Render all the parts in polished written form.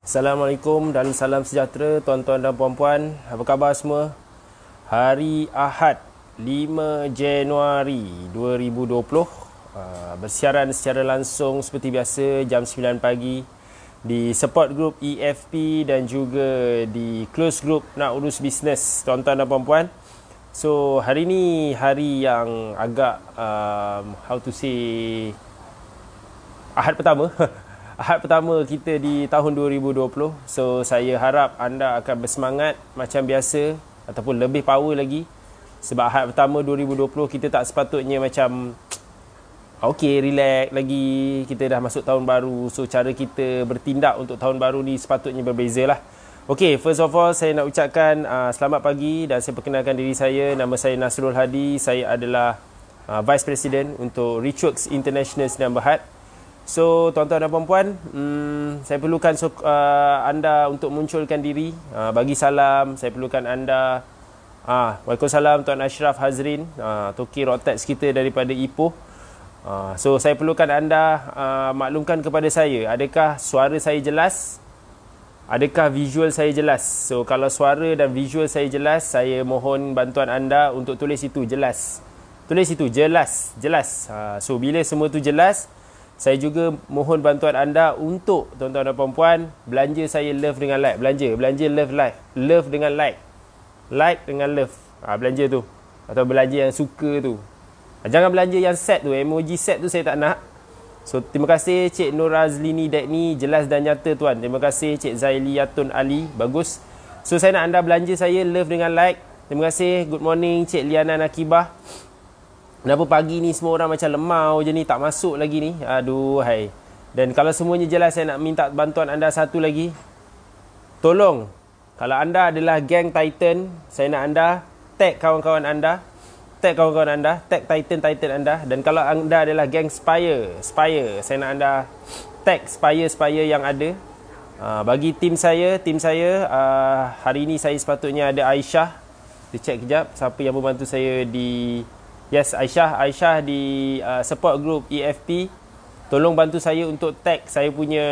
Assalamualaikum dan salam sejahtera tuan-tuan dan puan-puan. Apa khabar semua? Hari Ahad 5 Januari 2020 bersiaran secara langsung seperti biasa jam 9 pagi di support group EFP dan juga di close group Nak Urus Bisnes tuan-tuan dan puan-puan. So hari ni hari yang agak how to say Ahad pertama Ahad pertama kita di tahun 2020. So saya harap anda akan bersemangat macam biasa ataupun lebih power lagi. Sebab Ahad pertama 2020 kita tak sepatutnya macam relax lagi. Kita dah masuk tahun baru. So cara kita bertindak untuk tahun baru ni sepatutnya berbeza lah. First of all saya nak ucapkan selamat pagi dan saya perkenalkan diri saya. Nama saya Nasrul Hadi. Saya adalah Vice President untuk Richworks International Sdn Bhd. So tuan-tuan dan puan-puan, saya perlukan anda untuk munculkan diri, bagi salam. Saya perlukan anda. Waalaikumsalam Tuan Ashraf Hazrin, Toki Rotex kita daripada Ipoh. So saya perlukan anda maklumkan kepada saya, adakah suara saya jelas? Adakah visual saya jelas? So kalau suara dan visual saya jelas, saya mohon bantuan anda untuk tulis itu jelas. Tulis itu jelas. So bila semua tu jelas, saya juga mohon bantuan anda untuk tuan-tuan dan puan-puan belanja saya love dengan like. Belanja love like. Love dengan like. Like dengan love. Belanja tu. Atau belanja yang suka tu. Jangan belanja yang set tu. Emoji set tu saya tak nak. So terima kasih Cik Nur Azlini Dekni, jelas dan nyata tuan. Terima kasih Cik Zailiyatun Ali, bagus. So saya nak anda belanja saya love dengan like. Terima kasih. Good morning Cik Liana Nakibah. Kenapa pagi ni semua orang macam lemau je ni, tak masuk lagi ni. Aduh hai. Dan kalau semuanya jelas, saya nak minta bantuan anda satu lagi. Tolong, kalau anda adalah geng Titan, saya nak anda tag kawan-kawan anda. Tag Titan anda. Dan kalau anda adalah geng Spire, saya nak anda tag Spire yang ada. Bagi tim saya, hari ni saya sepatutnya ada Aisyah. Kita check kejap siapa yang membantu saya di... Yes, Aisyah di support group EFP. Tolong bantu saya untuk tag saya punya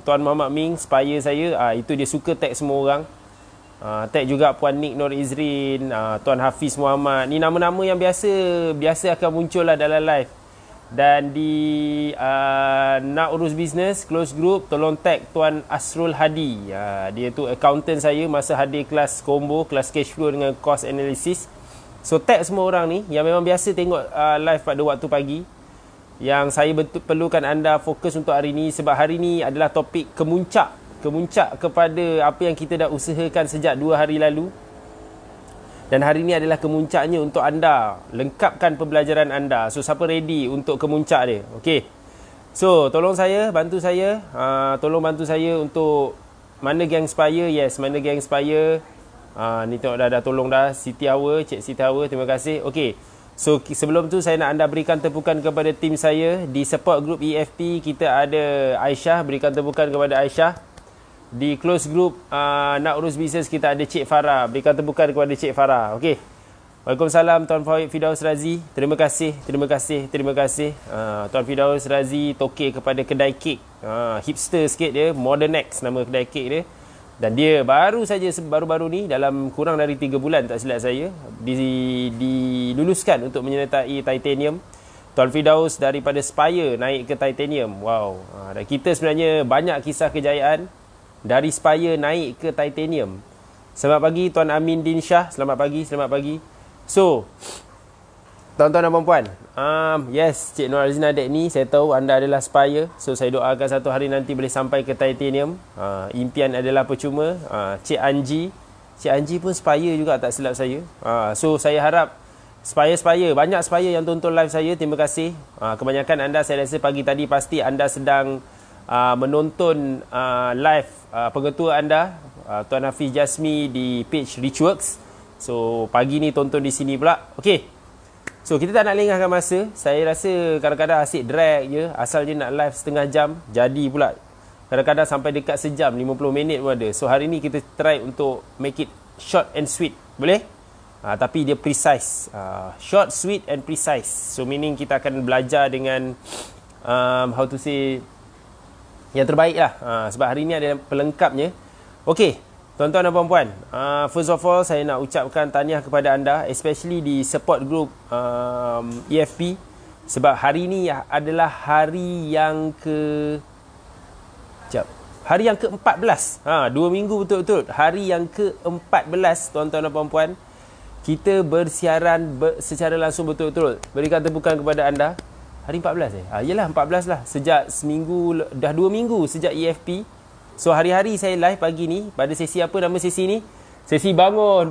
Tuan Muhammad Ming, Spire saya. Itu dia suka tag semua orang. Tag juga Puan Nik Nur Izrin, Tuan Hafiz Muhammad. Ni nama-nama yang biasa akan muncul lah dalam live. Dan di Nak Urus Bisnes close group, tolong tag Tuan Asrul Hadi. Dia tu accountant saya masa hadir kelas combo, kelas cash flow dengan cost analysis. So tag semua orang ni yang memang biasa tengok live pada waktu pagi. Yang saya perlukan anda fokus untuk hari ni. Sebab hari ni adalah topik kemuncak kepada apa yang kita dah usahakan sejak 2 hari lalu. Dan hari ni adalah kemuncaknya untuk anda lengkapkan pembelajaran anda. So siapa ready untuk kemuncak dia? Okay. So tolong saya, bantu saya. Tolong bantu saya untuk mana geng Spire? Yes, mana geng Spire? Ni tengok dah tolong dah. Cik Siti Hawa, terima kasih. Okey. So sebelum tu saya nak anda berikan tepukan kepada tim saya di support group EFP. Kita ada Aisyah, berikan tepukan kepada Aisyah. Di close group Nak Urus Bisnes kita ada Cik Farah, berikan tepukan kepada Cik Farah. Okey. Waalaikumsalam Tuan Fawid Firdaus Razi. Terima kasih. Tuan Firdaus Razi toke kepada kedai kek. Hipster sikit dia, Modern X nama kedai kek dia. Dan dia baru-baru ni dalam kurang dari 3 bulan tak silap saya diluluskan untuk menyertai Titanium. Tuan Firdaus daripada Spire naik ke Titanium. Wow. Dan kita sebenarnya banyak kisah kejayaan dari Spire naik ke Titanium. Selamat pagi Tuan Amin Din Shah. Selamat pagi. So tuan-tuan dan puan-puan, yes, Cik Nur Azina Dekni, saya tahu anda adalah Spire. So saya doakan satu hari nanti boleh sampai ke Titanium. Impian adalah percuma. Cik Anji pun Spire juga tak silap saya. So saya harap Spire, banyak Spire yang tonton live saya. Terima kasih. Kebanyakan anda saya rasa pagi tadi pasti anda sedang menonton live pengetua anda, Tuan Hafiz Jasmi di page Richworks. So pagi ni tonton di sini pula. Okey. So kita tak nak lengahkan masa. Saya rasa kadang-kadang asyik drag je. Asal je nak live setengah jam, jadi pula kadang-kadang sampai dekat sejam, 50 minit pun ada. So hari ni kita try untuk make it short and sweet. Boleh? Tapi dia precise. Short, sweet and precise. So meaning kita akan belajar dengan how to say yang terbaik lah. Sebab hari ni ada pelengkapnya. Okey, tuan-tuan dan puan-puan, first of all saya nak ucapkan tahniah kepada anda, especially di support group EFP, sebab hari ni adalah hari yang hari yang ke-14. 2 minggu betul-betul. Hari yang ke-14 tuan-tuan dan puan-puan, kita bersiaran secara langsung betul-betul. Berikan tepukan kepada anda. Hari 14 Yelah 14 lah. Sejak seminggu, dah 2 minggu sejak EFP. So hari-hari saya live pagi ni. Pada sesi apa nama sesi ni? Sesi bangun.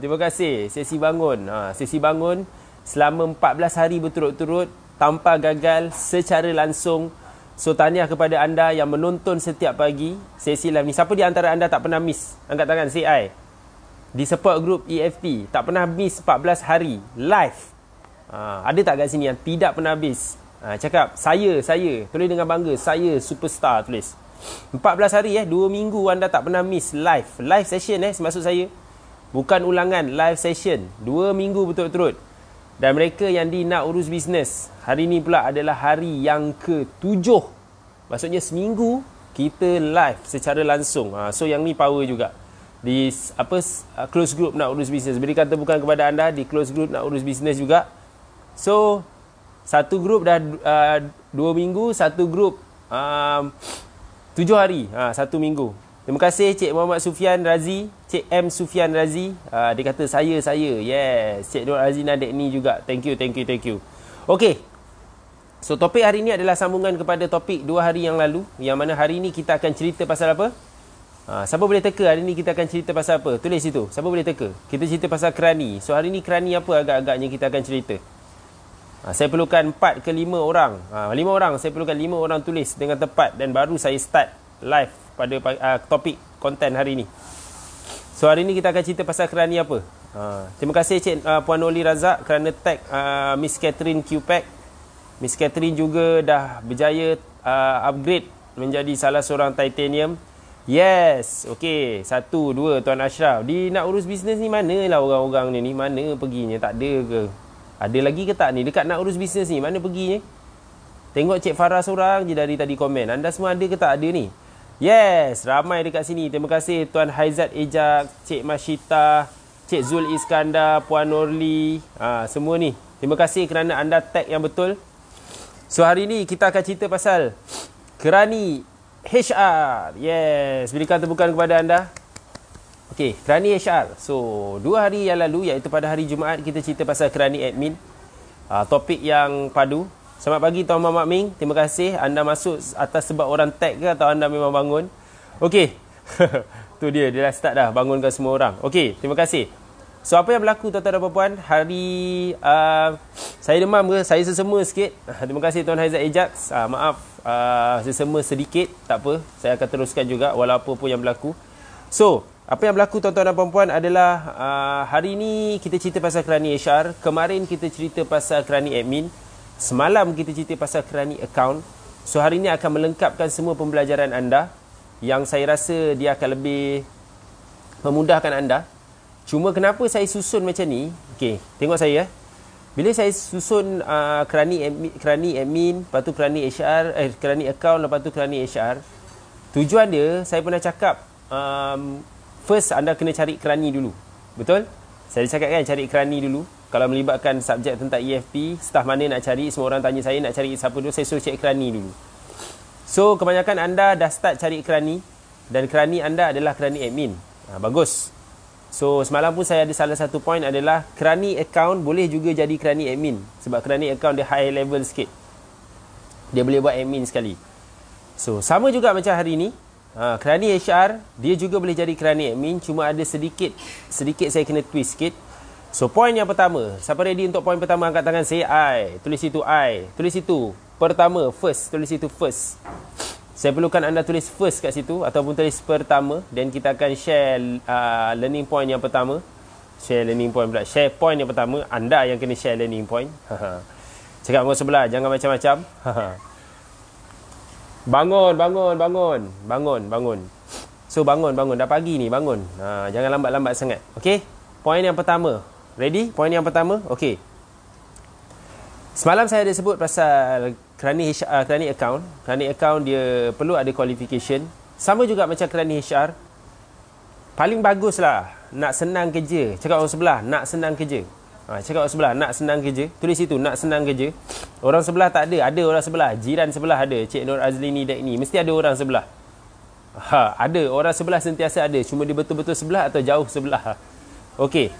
Terima kasih. Sesi bangun. Sesi bangun selama 14 hari berturut-turut tanpa gagal secara langsung. So tahniah kepada anda yang menonton setiap pagi sesi live ni. Siapa di antara anda tak pernah miss? Angkat tangan, say I. Di support group EFP tak pernah miss 14 hari live. Ada tak kat sini yang tidak pernah habis? Cakap, saya tulis dengan bangga, saya superstar, tulis 14 hari 2 minggu anda tak pernah miss live session maksud saya, bukan ulangan, live session 2 minggu betul-betul. Dan mereka yang di Nak Urus Bisnes, hari ni pula adalah hari yang ke-7, maksudnya seminggu kita live secara langsung. So yang ni power juga di close group Nak Urus Bisnes. Berikan tepukan kepada anda di close group Nak Urus Bisnes juga. So, satu grup dah 2 minggu, satu grup 7 hari, 1 minggu. Terima kasih Cik Muhammad Sufian Razi, Cik M Sufian Razi. Dia kata saya. Yes, Cik Nur Azina Dekni juga. Thank you. Okey. So, topik hari ni adalah sambungan kepada topik 2 hari yang lalu, yang mana hari ni kita akan cerita pasal apa? Siapa boleh teka hari ni kita akan cerita pasal apa? Tulis situ. Siapa boleh teka? Kita cerita pasal kerani. So, hari ni kerani apa agak-agaknya kita akan cerita? Saya perlukan 4 ke 5 orang. 5 orang. Saya perlukan 5 orang tulis dengan tepat. Dan baru saya start live pada topik konten hari ni. So hari ni kita akan cerita pasal kerani apa. Terima kasih Cik Puan Noli Razak kerana tag Miss Catherine QPack. Miss Catherine juga dah berjaya upgrade menjadi salah seorang titanium. Yes. Okay. 1, 2 Tuan Ashraf. Di Nak Urus Bisnes ni mana lah orang-orang ni? Mana perginya? Tak ada ke? Ada lagi ke tak ni? Dekat Nak Urus Bisnes ni, mana pergi ni? Tengok Cik Farah seorang je dari tadi komen. Anda semua ada ke tak ada ni? Yes, ramai dekat sini. Terima kasih Tuan Haizat Ejak, Cik Masyita, Cik Zul Iskandar, Puan Norli. Semua ni. Terima kasih kerana anda tag yang betul. So hari ni kita akan cerita pasal kerani HR. Yes, berikan tepukan kepada anda. Okey, kerani HR. So, 2 hari yang lalu, iaitu pada hari Jumaat, kita cerita pasal kerani admin. Topik yang padu. Selamat pagi Tuan Muhammad Ming. Terima kasih anda masuk atas sebab orang tag ke atau anda memang bangun. Okey. Tu dia dah start dah bangunkan semua orang. Okey, terima kasih. So, apa yang berlaku tuan-tuan dan puan-puan? Hari saya demam ke? Saya sesema sikit. Terima kasih Tuan Haizat Ejak. Maaf sesema sedikit. Tak apa. Saya akan teruskan juga walaupun apa yang berlaku. So, apa yang berlaku tuan-tuan dan puan-puan adalah hari ni kita cerita pasal kerani HR. Kemarin kita cerita pasal kerani admin. Semalam kita cerita pasal kerani account. So hari ni akan melengkapkan semua pembelajaran anda, yang saya rasa dia akan lebih memudahkan anda. Cuma kenapa saya susun macam ni? Okey, tengok saya. Bila saya susun kerani admin, lepas tu kerani HR, kerani account, lepas tu kerani HR. Tujuan dia, saya pernah cakap, first anda kena cari kerani dulu. Betul? Saya cakap kan cari kerani dulu. Kalau melibatkan subjek tentang EFP, staff mana nak cari, semua orang tanya saya nak cari siapa dulu, saya suruh cari kerani dulu. So kebanyakan anda dah start cari kerani, dan kerani anda adalah kerani admin. Bagus. So semalam pun saya ada salah satu point adalah kerani account boleh juga jadi kerani admin. Sebab kerani account dia high level sikit. Dia boleh buat admin sekali. So sama juga macam hari ni. Kerani HR dia juga boleh jadi kerani admin, cuma ada sedikit saya kena twist sikit. So point yang pertama, siapa ready untuk point pertama angkat tangan, say I. Tulis itu I. Tulis itu pertama, first. Tulis itu first. Saya perlukan anda tulis first kat situ ataupun tulis pertama, dan kita akan share learning point yang pertama. Share learning point pula. Share point yang pertama, anda yang kena share learning point. Cakap dengan sebelah, jangan macam-macam. Bangun. So bangun. Dah pagi ni, bangun. Jangan lambat-lambat sangat. Okey? Point yang pertama. Ready? Point yang pertama. Okey. Semalam saya ada sebut pasal kerana account dia perlu ada qualification. Sama juga macam kerana HR. Paling bagus lah nak senang kerja. Cakap orang sebelah nak senang kerja. Cakap orang sebelah nak senang kerja. Tulis situ nak senang kerja. Orang sebelah tak ada. Ada orang sebelah. Jiran sebelah ada. Cik Nur Azlini Daikni. Mesti ada orang sebelah. Ada. Orang sebelah sentiasa ada. Cuma dia betul-betul sebelah atau jauh sebelah. Okey.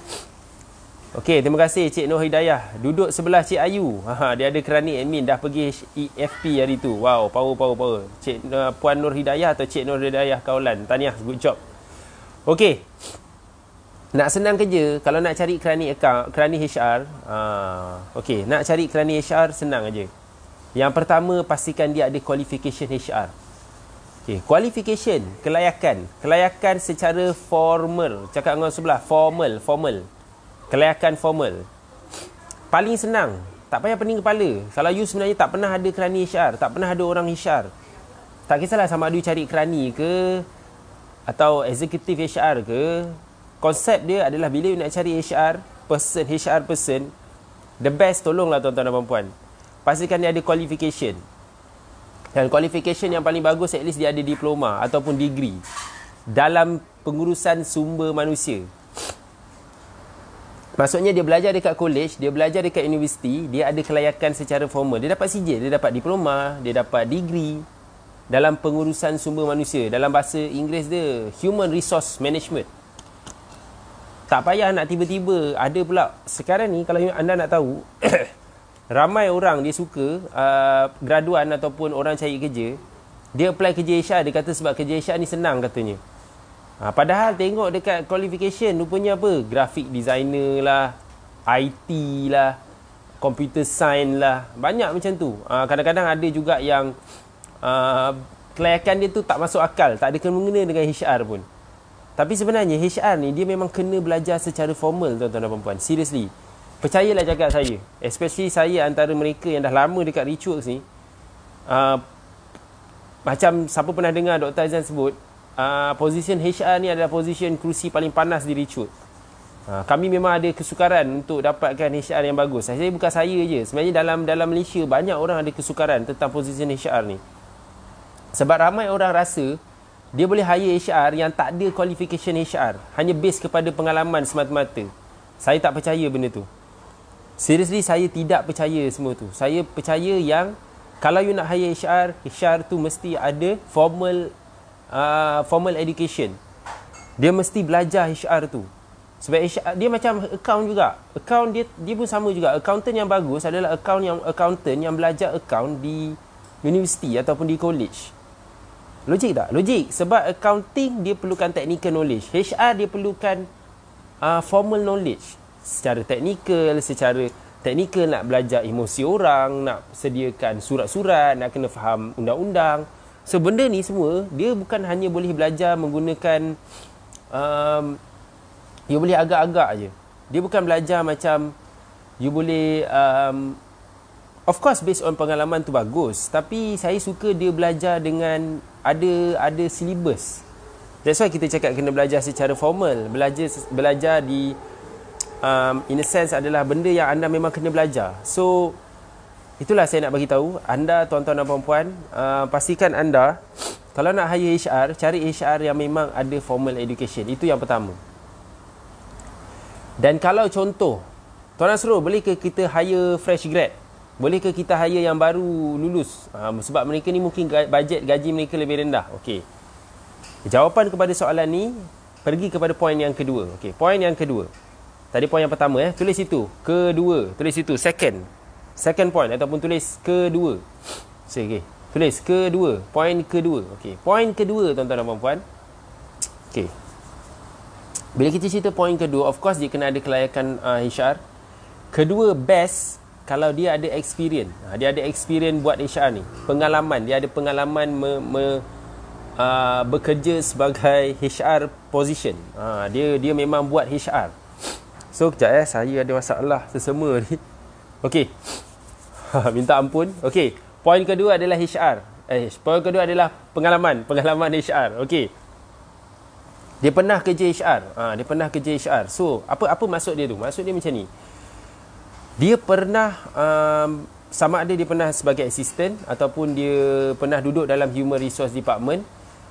Okey, terima kasih Cik Nur Hidayah. Duduk sebelah Cik Ayu. Dia ada kerani admin dah pergi EFP hari tu. Wow, power. Cik Puan Nur Hidayah atau Cik Nur Hidayah Kaulan. Tahniah, good job. Okey. Nak senang kerja, kalau nak cari kerani HR, okey, nak cari kerani HR senang aja. Yang pertama, pastikan dia ada qualification HR. Okey, qualification, kelayakan secara formal. Cakap dengan sebelah, formal. Kelayakan formal. Paling senang, tak payah pening kepala. Kalau you sebenarnya tak pernah ada kerani HR, tak pernah ada orang HR, tak kisahlah sama ada you cari kerani ke atau executive HR ke. Konsep dia adalah bila you nak cari HR person, the best tolonglah tuan-tuan dan puan-puan. Pastikan dia ada qualification. Dan qualification yang paling bagus at least dia ada diploma ataupun degree dalam pengurusan sumber manusia. Maksudnya dia belajar dekat college, dia belajar dekat universiti, dia ada kelayakan secara formal. Dia dapat sijil, dia dapat diploma, dia dapat degree dalam pengurusan sumber manusia. Dalam bahasa Inggeris dia Human Resource Management. Tak payah nak tiba-tiba ada pula. Sekarang ni kalau anda nak tahu ramai orang dia suka graduan ataupun orang cari kerja, dia apply kerja HR, dia kata sebab kerja HR ni senang katanya. Padahal tengok dekat qualification rupanya apa? Graphic designer lah, IT lah, computer science lah, banyak macam tu. Kadang-kadang ada juga yang kelayakan dia tu tak masuk akal, tak ada kena-mengena dengan HR pun. Tapi sebenarnya HR ni dia memang kena belajar secara formal tuan-tuan dan puan-puan. Seriously. Percayalah cakap saya. Especially saya antara mereka yang dah lama dekat Richworks ni. Macam siapa pernah dengar Dr. Azan sebut, position HR ni adalah position kerusi paling panas di Richworks. Kami memang ada kesukaran untuk dapatkan HR yang bagus. Saya bukan saya je. Sebenarnya dalam Malaysia banyak orang ada kesukaran tentang position HR ni. Sebab ramai orang rasa dia boleh hire HR yang tak ada qualification HR, hanya base kepada pengalaman semata-mata. Saya tak percaya benda tu. Seriously, saya tidak percaya semua tu. Saya percaya yang kalau you nak hire HR tu mesti ada formal education. Dia mesti belajar HR tu. Sebab HR, dia macam account juga. Account dia pun sama juga. Accountant yang bagus adalah accountant yang belajar account di universiti ataupun di college. Logik tak? Logik. Sebab accounting dia perlukan technical knowledge. HR dia perlukan formal knowledge. Secara technical nak belajar emosi orang, nak sediakan surat-surat, nak kena faham undang-undang. So benda ni semua dia bukan hanya boleh belajar menggunakan you boleh agak-agak je. Dia bukan belajar macam you boleh of course based on pengalaman tu bagus, tapi saya suka dia belajar dengan ada syllabus. That's why kita cakap kena belajar secara formal. Belajar di in a sense adalah benda yang anda memang kena belajar. So itulah saya nak bagi tahu anda tuan-tuan dan puan-puan, pastikan anda kalau nak hire HR, cari HR yang memang ada formal education. Itu yang pertama. Dan kalau contoh Tuan Nasrul, boleh ke kita hire fresh grad? Boleh ke kita hire yang baru lulus? Sebab mereka ni mungkin bajet gaji mereka lebih rendah. Okey. Jawapan kepada soalan ni, pergi kepada poin yang kedua. Okey, poin yang kedua. Tadi poin yang pertama tulis itu. Kedua, tulis itu. Second point ataupun tulis kedua. Okey. Tulis kedua, poin kedua. Okey. Poin kedua tuan-tuan dan puan-puan. Okey. Bila kita cerita poin kedua, of course dia kena ada kelayakan HR. Kedua, best kalau dia ada experience. Dia ada experience buat HR ni. Pengalaman. Dia ada pengalaman bekerja sebagai HR position. Dia memang buat HR. So, kejap saya ada masalah sesama ni. Okey. Minta ampun. Okey. Poin kedua adalah HR. Poin kedua adalah pengalaman HR. Okey. Dia pernah kerja HR. So, apa maksud dia tu? Maksud dia macam ni. Dia pernah sama ada dia pernah sebagai assistant ataupun dia pernah duduk dalam human resource department.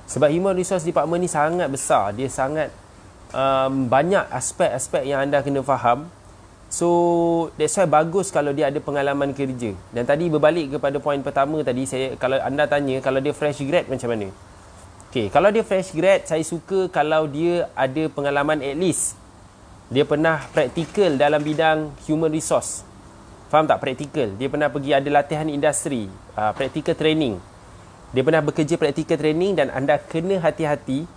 Sebab human resource department ni sangat besar, dia sangat banyak aspek-aspek yang anda kena faham. So that's why bagus kalau dia ada pengalaman kerja. Dan tadi berbalik kepada poin pertama tadi, kalau anda tanya kalau dia fresh grad macam mana. Okay, kalau dia fresh grad, saya suka kalau dia ada pengalaman at least dia pernah praktikal dalam bidang human resource. Faham tak? Praktikal. Dia pernah pergi ada latihan industri, practical training. Dia pernah bekerja practical training dan anda kena hati-hati.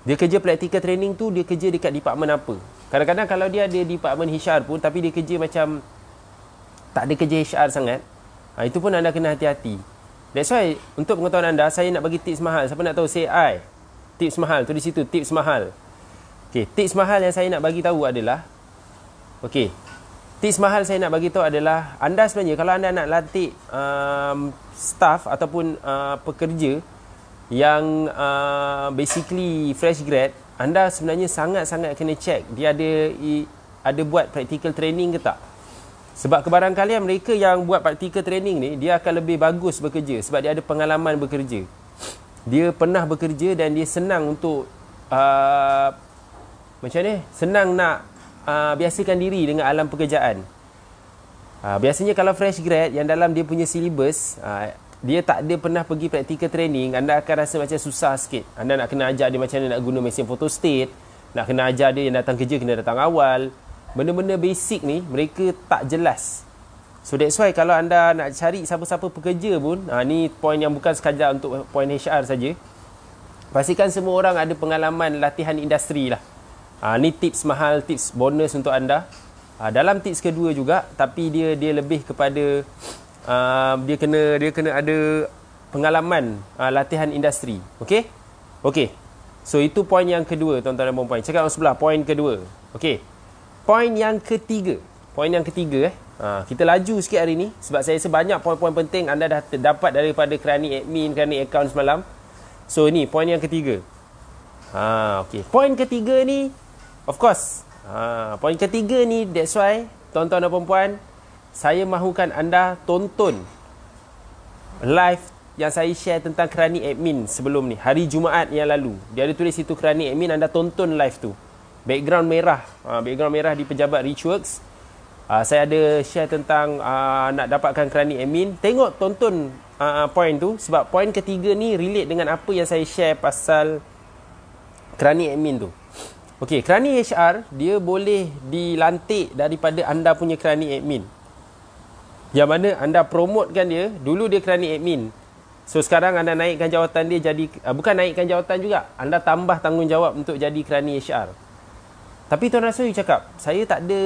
Dia kerja practical training tu, dia kerja dekat department apa. Kadang-kadang kalau dia ada department HR pun, tapi dia kerja macam tak ada kerja HR sangat, itu pun anda kena hati-hati. That's why, untuk pengetahuan anda, saya nak bagi tips mahal. Siapa nak tahu? Say I. Tips mahal. Tu di situ, tips mahal. Okay, tips mahal yang saya nak bagi tahu adalah, okay, tips mahal saya nak bagi tahu adalah, anda sebenarnya kalau anda nak latih staff ataupun pekerja yang basically fresh grad, anda sebenarnya sangat-sangat kena check dia ada buat practical training ke tak. Sebab kebarangkalian mereka yang buat practical training ni, dia akan lebih bagus bekerja sebab dia ada pengalaman bekerja. Dia pernah bekerja dan dia senang untuk macam ni, senang nak biasakan diri dengan alam pekerjaan. Biasanya kalau fresh grad yang dalam dia punya syllabus, dia tak ada pernah pergi practical training, anda akan rasa macam susah sikit. Anda nak kena ajar dia macam mana nak guna mesin photostat, nak kena ajar dia yang datang kerja kena datang awal. Benda-benda basic ni mereka tak jelas. So that's why kalau anda nak cari siapa-siapa pekerja pun, ni poin yang bukan sekadar untuk poin HR saja. Pastikan semua orang ada pengalaman latihan industri lah. Ni tips mahal, tips bonus untuk anda. Dalam tips kedua juga, tapi dia lebih kepada dia kena ada pengalaman latihan industri. Okey? Okey. So itu poin yang kedua, tuan-tuan dan puan-puan. Cakap orang sebelah, poin kedua. Okey. Poin yang ketiga. Poin yang ketiga kita laju sikit hari ni sebab saya rasa banyak poin-poin penting anda dah dapat daripada kerani admin, kerani account semalam. So ni poin yang ketiga. Okey. Poin ketiga ni of course. Poin ketiga ni that's why tuan-tuan dan puan-puan, saya mahukan anda tonton live yang saya share tentang kerani admin sebelum ni, hari Jumaat yang lalu. Dia ada tulis situ kerani admin, anda tonton live tu. Background merah, background merah di pejabat Richworks. Saya ada share tentang nak dapatkan kerani admin. Tengok, tonton poin tu sebab poin ketiga ni relate dengan apa yang saya share pasal kerani admin tu. Okey, kerani HR dia boleh dilantik daripada anda punya kerani admin. Yang mana anda promotekan dia, dulu dia kerani admin. So sekarang anda naikkan jawatan dia jadi, bukan naikkan jawatan juga, anda tambah tanggungjawab untuk jadi kerani HR. Tapi Tuan Rasul cakap, saya tak ada,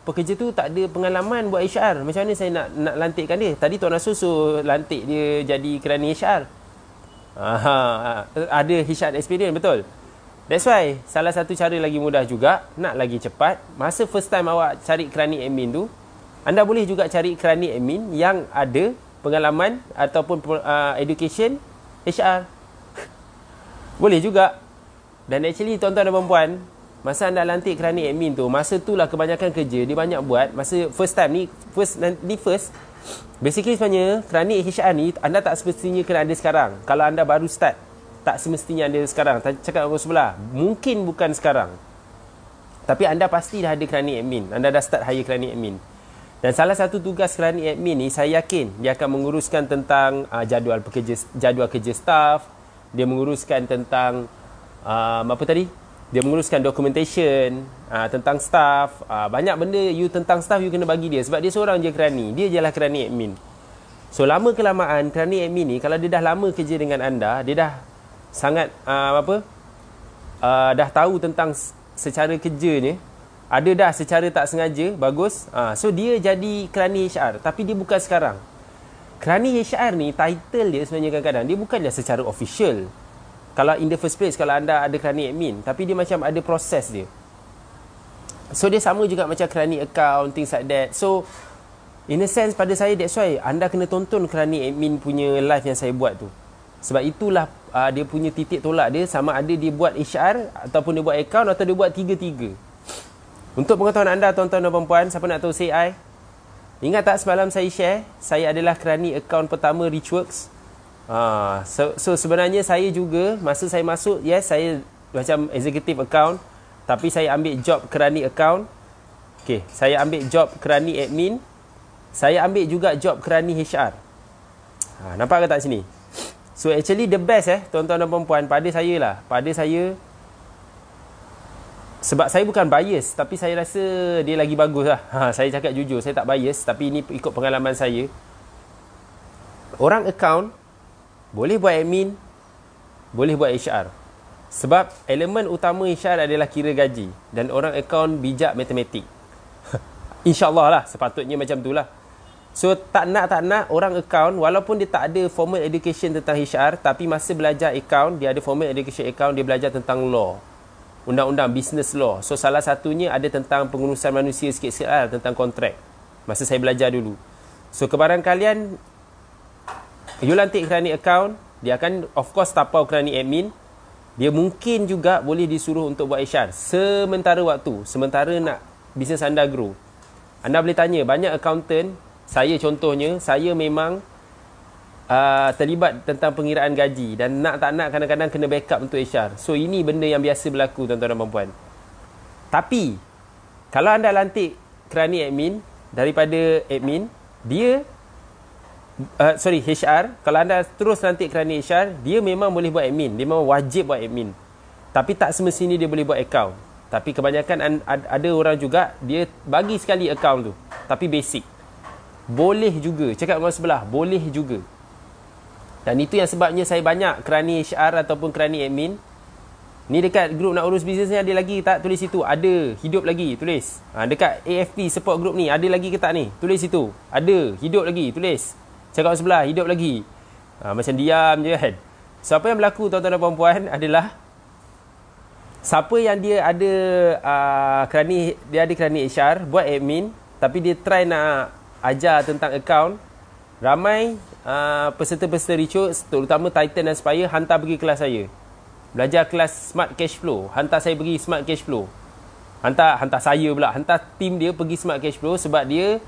pekerja tu tak ada pengalaman buat HR. Macam mana saya nak lantikkan dia? Tadi Tuan Rasul suruh lantik dia jadi kerani HR. Ada HR experience, betul? That's why, salah satu cara lagi mudah juga, nak lagi cepat, masa first time awak cari kerani admin tu, anda boleh juga cari kerani admin yang ada pengalaman ataupun education HR. Boleh juga. Dan actually tuan-tuan dan puan-puan, masa anda lantik kerani admin tu, masa tu lah kebanyakan kerja dia banyak buat. Masa first time ni, first basically sebenarnya kerani HR ni anda tak semestinya kena ada sekarang. Kalau anda baru start, tak semestinya ada sekarang. Cakap orang sebelah, mungkin bukan sekarang, tapi anda pasti dah ada kerani admin. Anda dah start hire kerani admin. Dan salah satu tugas kerani admin ni, saya yakin dia akan menguruskan tentang jadual kerja staff. Dia menguruskan tentang apa tadi? Dia menguruskan documentation tentang staff. Banyak benda tentang staff you kena bagi dia. Sebab dia seorang je kerani. Dia je lah kerani admin. So lama kelamaan kerani admin ni, kalau dia dah lama kerja dengan anda, dia dah sangat dah tahu tentang secara kerjanya. Ada dah secara tak sengaja. Bagus. So dia jadi kerani HR. Tapi dia bukan sekarang. Kerani HR ni, title dia sebenarnya kadang-kadang dia bukanlah secara official. Kalau in the first place, kalau anda ada kerani admin, tapi dia macam ada proses dia. So dia sama juga macam kerani account, things like that. So in a sense pada saya, that's why anda kena tonton kerani admin punya live yang saya buat tu. Sebab itulah dia punya titik tolak dia, sama ada dia buat HR ataupun dia buat account atau dia buat tiga-tiga. Untuk pengetahuan anda tuan-tuan dan puan-puan, siapa nak tahu say I? Ingat tak semalam saya share, saya adalah kerani akaun pertama Richworks. So sebenarnya saya juga, masa saya masuk, yes, saya macam executive account, tapi saya ambil job kerani account. Okay, saya ambil job kerani admin. Saya ambil juga job kerani HR. Nampak ke tak sini? So actually the best tuan-tuan dan puan-puan, pada saya lah. Pada saya, sebab saya bukan bias, tapi saya rasa dia lagi bagus lah. Saya cakap jujur, saya tak bias, tapi ini ikut pengalaman saya. Orang account boleh buat admin, boleh buat HR. Sebab elemen utama HR adalah kira gaji, dan orang account bijak matematik. InsyaAllah lah, sepatutnya macam tu lah. So tak nak orang account, walaupun dia tak ada formal education tentang HR, tapi masa belajar account, dia ada formal education account, dia belajar tentang law, undang-undang business law. So salah satunya ada tentang pengurusan manusia sikit-sikit lah, tentang kontrak. Masa saya belajar dulu. So kebaran kalian, you lantik kerani account, dia akan of course tapau kerani admin. Dia mungkin juga boleh disuruh untuk buat HR sementara waktu, sementara nak bisnes anda grow. Anda boleh tanya, banyak accountant, saya contohnya, saya memang terlibat tentang pengiraan gaji, dan nak tak nak kadang-kadang kena backup untuk HR. So ini benda yang biasa berlaku, tuan-tuan dan puan-puan. Tapi kalau anda lantik kerani admin, daripada admin, dia HR, kalau anda terus lantik kerani HR, dia memang boleh buat admin, dia memang wajib buat admin. Tapi tak semestinya dia boleh buat account. Tapi kebanyakan ada orang juga, dia bagi sekali account tu, tapi basic. Boleh juga, cakap dengan sebelah, boleh juga. Dan itu yang sebabnya saya banyak kerani HR ataupun kerani admin. Ni dekat grup Nak Urus Bisnes ni ada lagi tak? Tulis situ. Ada, hidup lagi, tulis. Dekat AFP support group ni, ada lagi ke tak ni? Tulis situ. Ada, hidup lagi, tulis. Cakap sebelah, hidup lagi. Macam diam je kan. So apa yang berlaku, tuan-tuan dan puan-puan, adalah siapa yang dia ada kerani HR, buat admin, tapi dia try nak ajar tentang account, ramai peserta-peserta Richworks, terutama Titan dan Spire, hantar pergi kelas saya. Belajar kelas Smart Cash Flow, hantar saya pergi Smart Cash Flow. Hantar saya pula, hantar tim dia pergi Smart Cash Flow, sebab dia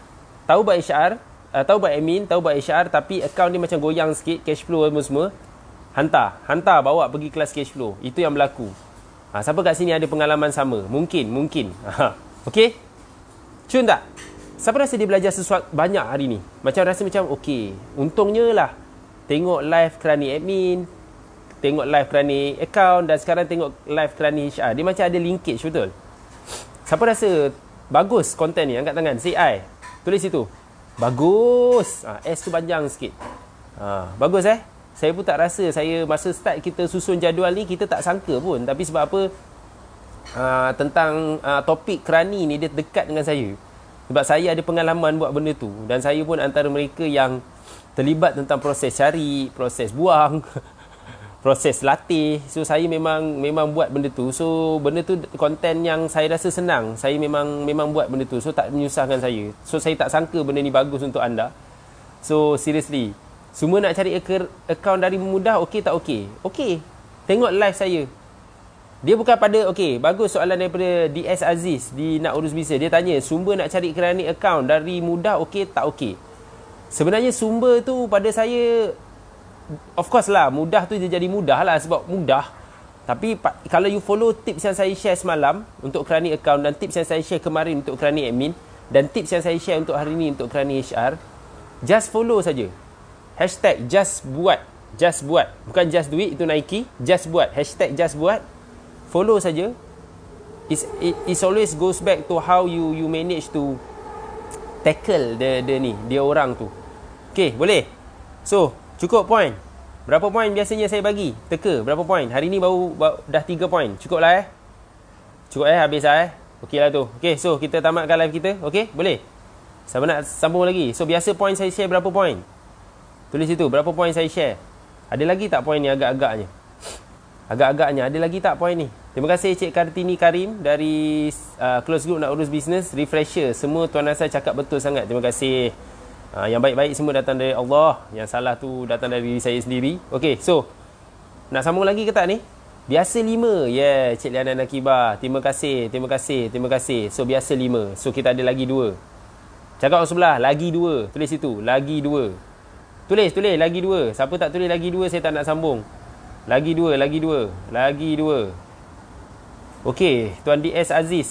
tahu buat HR, tahu buat admin, tahu buat HR, tapi account dia macam goyang sikit, cash flow semua. Hantar bawa pergi kelas cash flow. Itu yang berlaku. Siapa kat sini ada pengalaman sama? Mungkin. Okey? Cun tak? Siapa rasa dia belajar sesuatu banyak hari ni? Macam rasa macam okey, untungnya lah tengok live kerani admin, tengok live kerani account, dan sekarang tengok live kerani HR. Dia macam ada linkage, betul? Siapa rasa bagus konten ni? Angkat tangan. Say I. Tulis situ. Bagus. S tu panjang sikit. Bagus Saya pun tak rasa. Saya masa start kita susun jadual ni, kita tak sangka pun. Tapi sebab apa, tentang topik kerani ni, dia dekat dengan saya. Sebab saya ada pengalaman buat benda tu. Dan saya pun antara mereka yang terlibat tentang proses cari, proses buang, proses latih. So saya memang buat benda tu. So benda tu konten yang saya rasa senang. Saya memang buat benda tu. So tak menyusahkan saya. So saya tak sangka benda ni bagus untuk anda. So seriously, semua nak cari account dari mudah, okey tak okey? Okey. Tengok live saya. Dia bukan pada, okey, bagus soalan daripada DS Aziz di Nak Urus Bisnes. Dia tanya, sumber nak cari kerani account dari mudah, okey tak okey? Sebenarnya sumber tu pada saya, of course lah, mudah tu dia jadi mudah lah sebab mudah. Tapi kalau you follow tips yang saya share semalam untuk kerani account, dan tips yang saya share kemarin untuk kerani admin, dan tips yang saya share untuk hari ni untuk kerani HR, just follow saja. Hashtag just buat. Just buat. Bukan just do it, itu Nike. Just buat. Hashtag just buat. Follow saja. It always goes back to how you manage to tackle dia orang tu. Okay, boleh? So, cukup point. Berapa point biasanya saya bagi? Teka, berapa point? Hari ni baru dah 3 point. Cukup lah Cukup habis lah Okey lah tu. Okay, so kita tamatkan live kita. Okay, boleh? Saya nak sambung lagi. So, biasa point saya share berapa point? Tulis situ, berapa point saya share? Ada lagi tak point ni agak-agaknya? Agak-agaknya, ada lagi tak point ni? Terima kasih Cik Kartini Karim dari Close Group Nak Urus Bisnes. Refresher, semua Tuan Nasai cakap betul sangat. Terima kasih. Yang baik-baik semua datang dari Allah. Yang salah tu datang dari diri saya sendiri. Okay, so nak sambung lagi ke tak ni? Biasa 5. Yeah, Cik Liana Nakibah. Terima kasih. So biasa 5. So kita ada lagi 2. Cakap orang sebelah, lagi 2. Tulis situ, lagi 2. Tulis, lagi 2. Siapa tak tulis lagi 2, saya tak nak sambung. Lagi 2, lagi 2. Lagi 2. Okey, Tuan DS Aziz.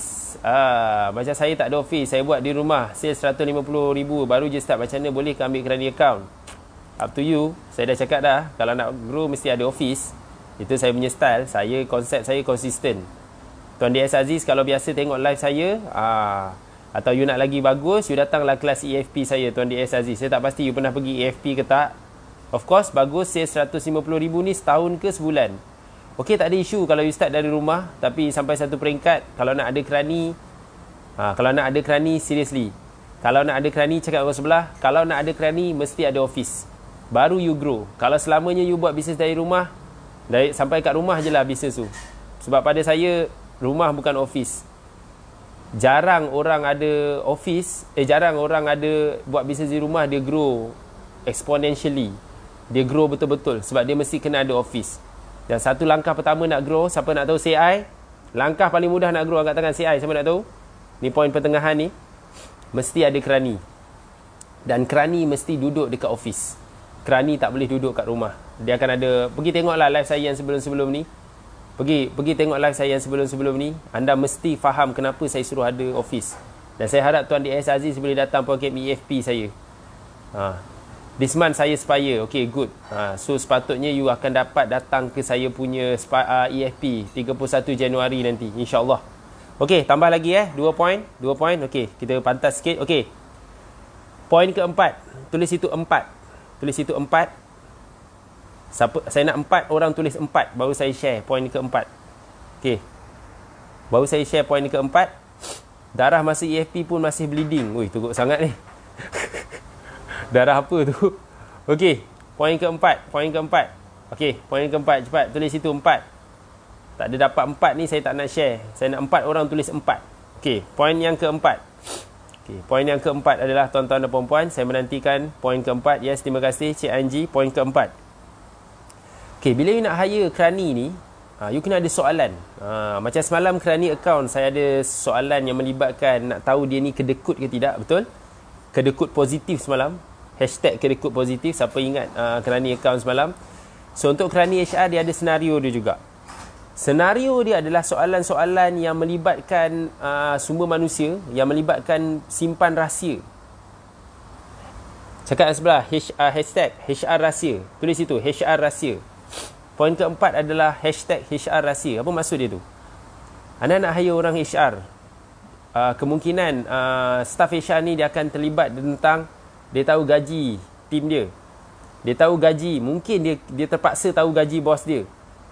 Macam saya tak ada office, saya buat di rumah. Sales 150,000, baru je start. Macam mana boleh ke ambil Keranji account? Up to you. Saya dah cakap dah, kalau nak grow mesti ada office. Itu saya punya style. Konsep saya konsisten. Tuan DS Aziz, kalau biasa tengok live saya, atau you nak lagi bagus, you datanglah kelas EFP saya, Tuan DS Aziz. Saya tak pasti you pernah pergi EFP ke tak. Of course, bagus sales 150,000 ni setahun ke sebulan. Okey, tak ada isu kalau you start dari rumah. Tapi sampai satu peringkat, kalau nak ada kerani, seriously. Kalau nak ada kerani, cakap orang sebelah. Kalau nak ada kerani, mesti ada office. Baru you grow. Kalau selamanya you buat bisnes dari rumah, sampai kat rumah je lah bisnes tu. Sebab pada saya, rumah bukan office. Jarang orang ada office, jarang orang ada buat bisnes di rumah, dia grow exponentially. Dia grow betul-betul sebab dia mesti kena ada office. Dan satu langkah pertama nak grow, siapa nak tahu CI? Langkah paling mudah nak grow angkat tangan CI, siapa nak tahu? Ni poin pertengahan ni. Mesti ada kerani. Dan kerani mesti duduk dekat office. Kerani tak boleh duduk kat rumah. Dia akan ada, pergi tengoklah live saya yang sebelum-sebelum ni. Pergi tengok live saya yang sebelum-sebelum ni. Anda mesti faham kenapa saya suruh ada office. Dan saya harap Tuan DS Aziz boleh datang program EFP saya. This month saya expire. Okay, good. So sepatutnya you akan dapat datang ke saya punya EFP 31 Januari nanti, insyaAllah. Okay, tambah lagi 2 poin. 2 poin. Okay, kita pantas sikit. Okay, poin keempat. Tulis itu 4. Tulis itu 4. Saya nak 4 orang tulis 4. Baru saya share poin keempat. Okay, baru saya share poin keempat. Darah masa EFP pun masih bleeding. Ui, teruk sangat ni. Darah apa tu? Okey, poin keempat. Okey, poin keempat, cepat tulis itu 4. Tak ada dapat 4 ni saya tak nak share. Saya nak 4 orang tulis 4. Okey, poin yang keempat. Okey, poin yang keempat adalah tuan-tuan dan puan-puan, saya menantikan poin keempat. Yes, terima kasih Cik Anji. Poin keempat. Okey, bila you nak hire kerani ni, you kena ada soalan. Macam semalam kerani account, saya ada soalan yang melibatkan nak tahu dia ni kedekut ke tidak, betul? Kedekut positif semalam. Hashtag kedekut positif. Siapa ingat kerani account semalam? So untuk kerani HR, dia ada senario dia juga. Senario dia adalah soalan-soalan yang melibatkan sumber manusia, yang melibatkan simpan rahsia. Cakap yang sebelah, hashtag HR rahsia. Tulis itu, HR rahsia. Poin keempat adalah hashtag HR rahsia. Apa maksud dia tu? Anda nak hire orang HR, kemungkinan staff HR ni dia akan terlibat tentang, dia tahu gaji tim dia. Dia tahu gaji, mungkin dia terpaksa tahu gaji bos dia.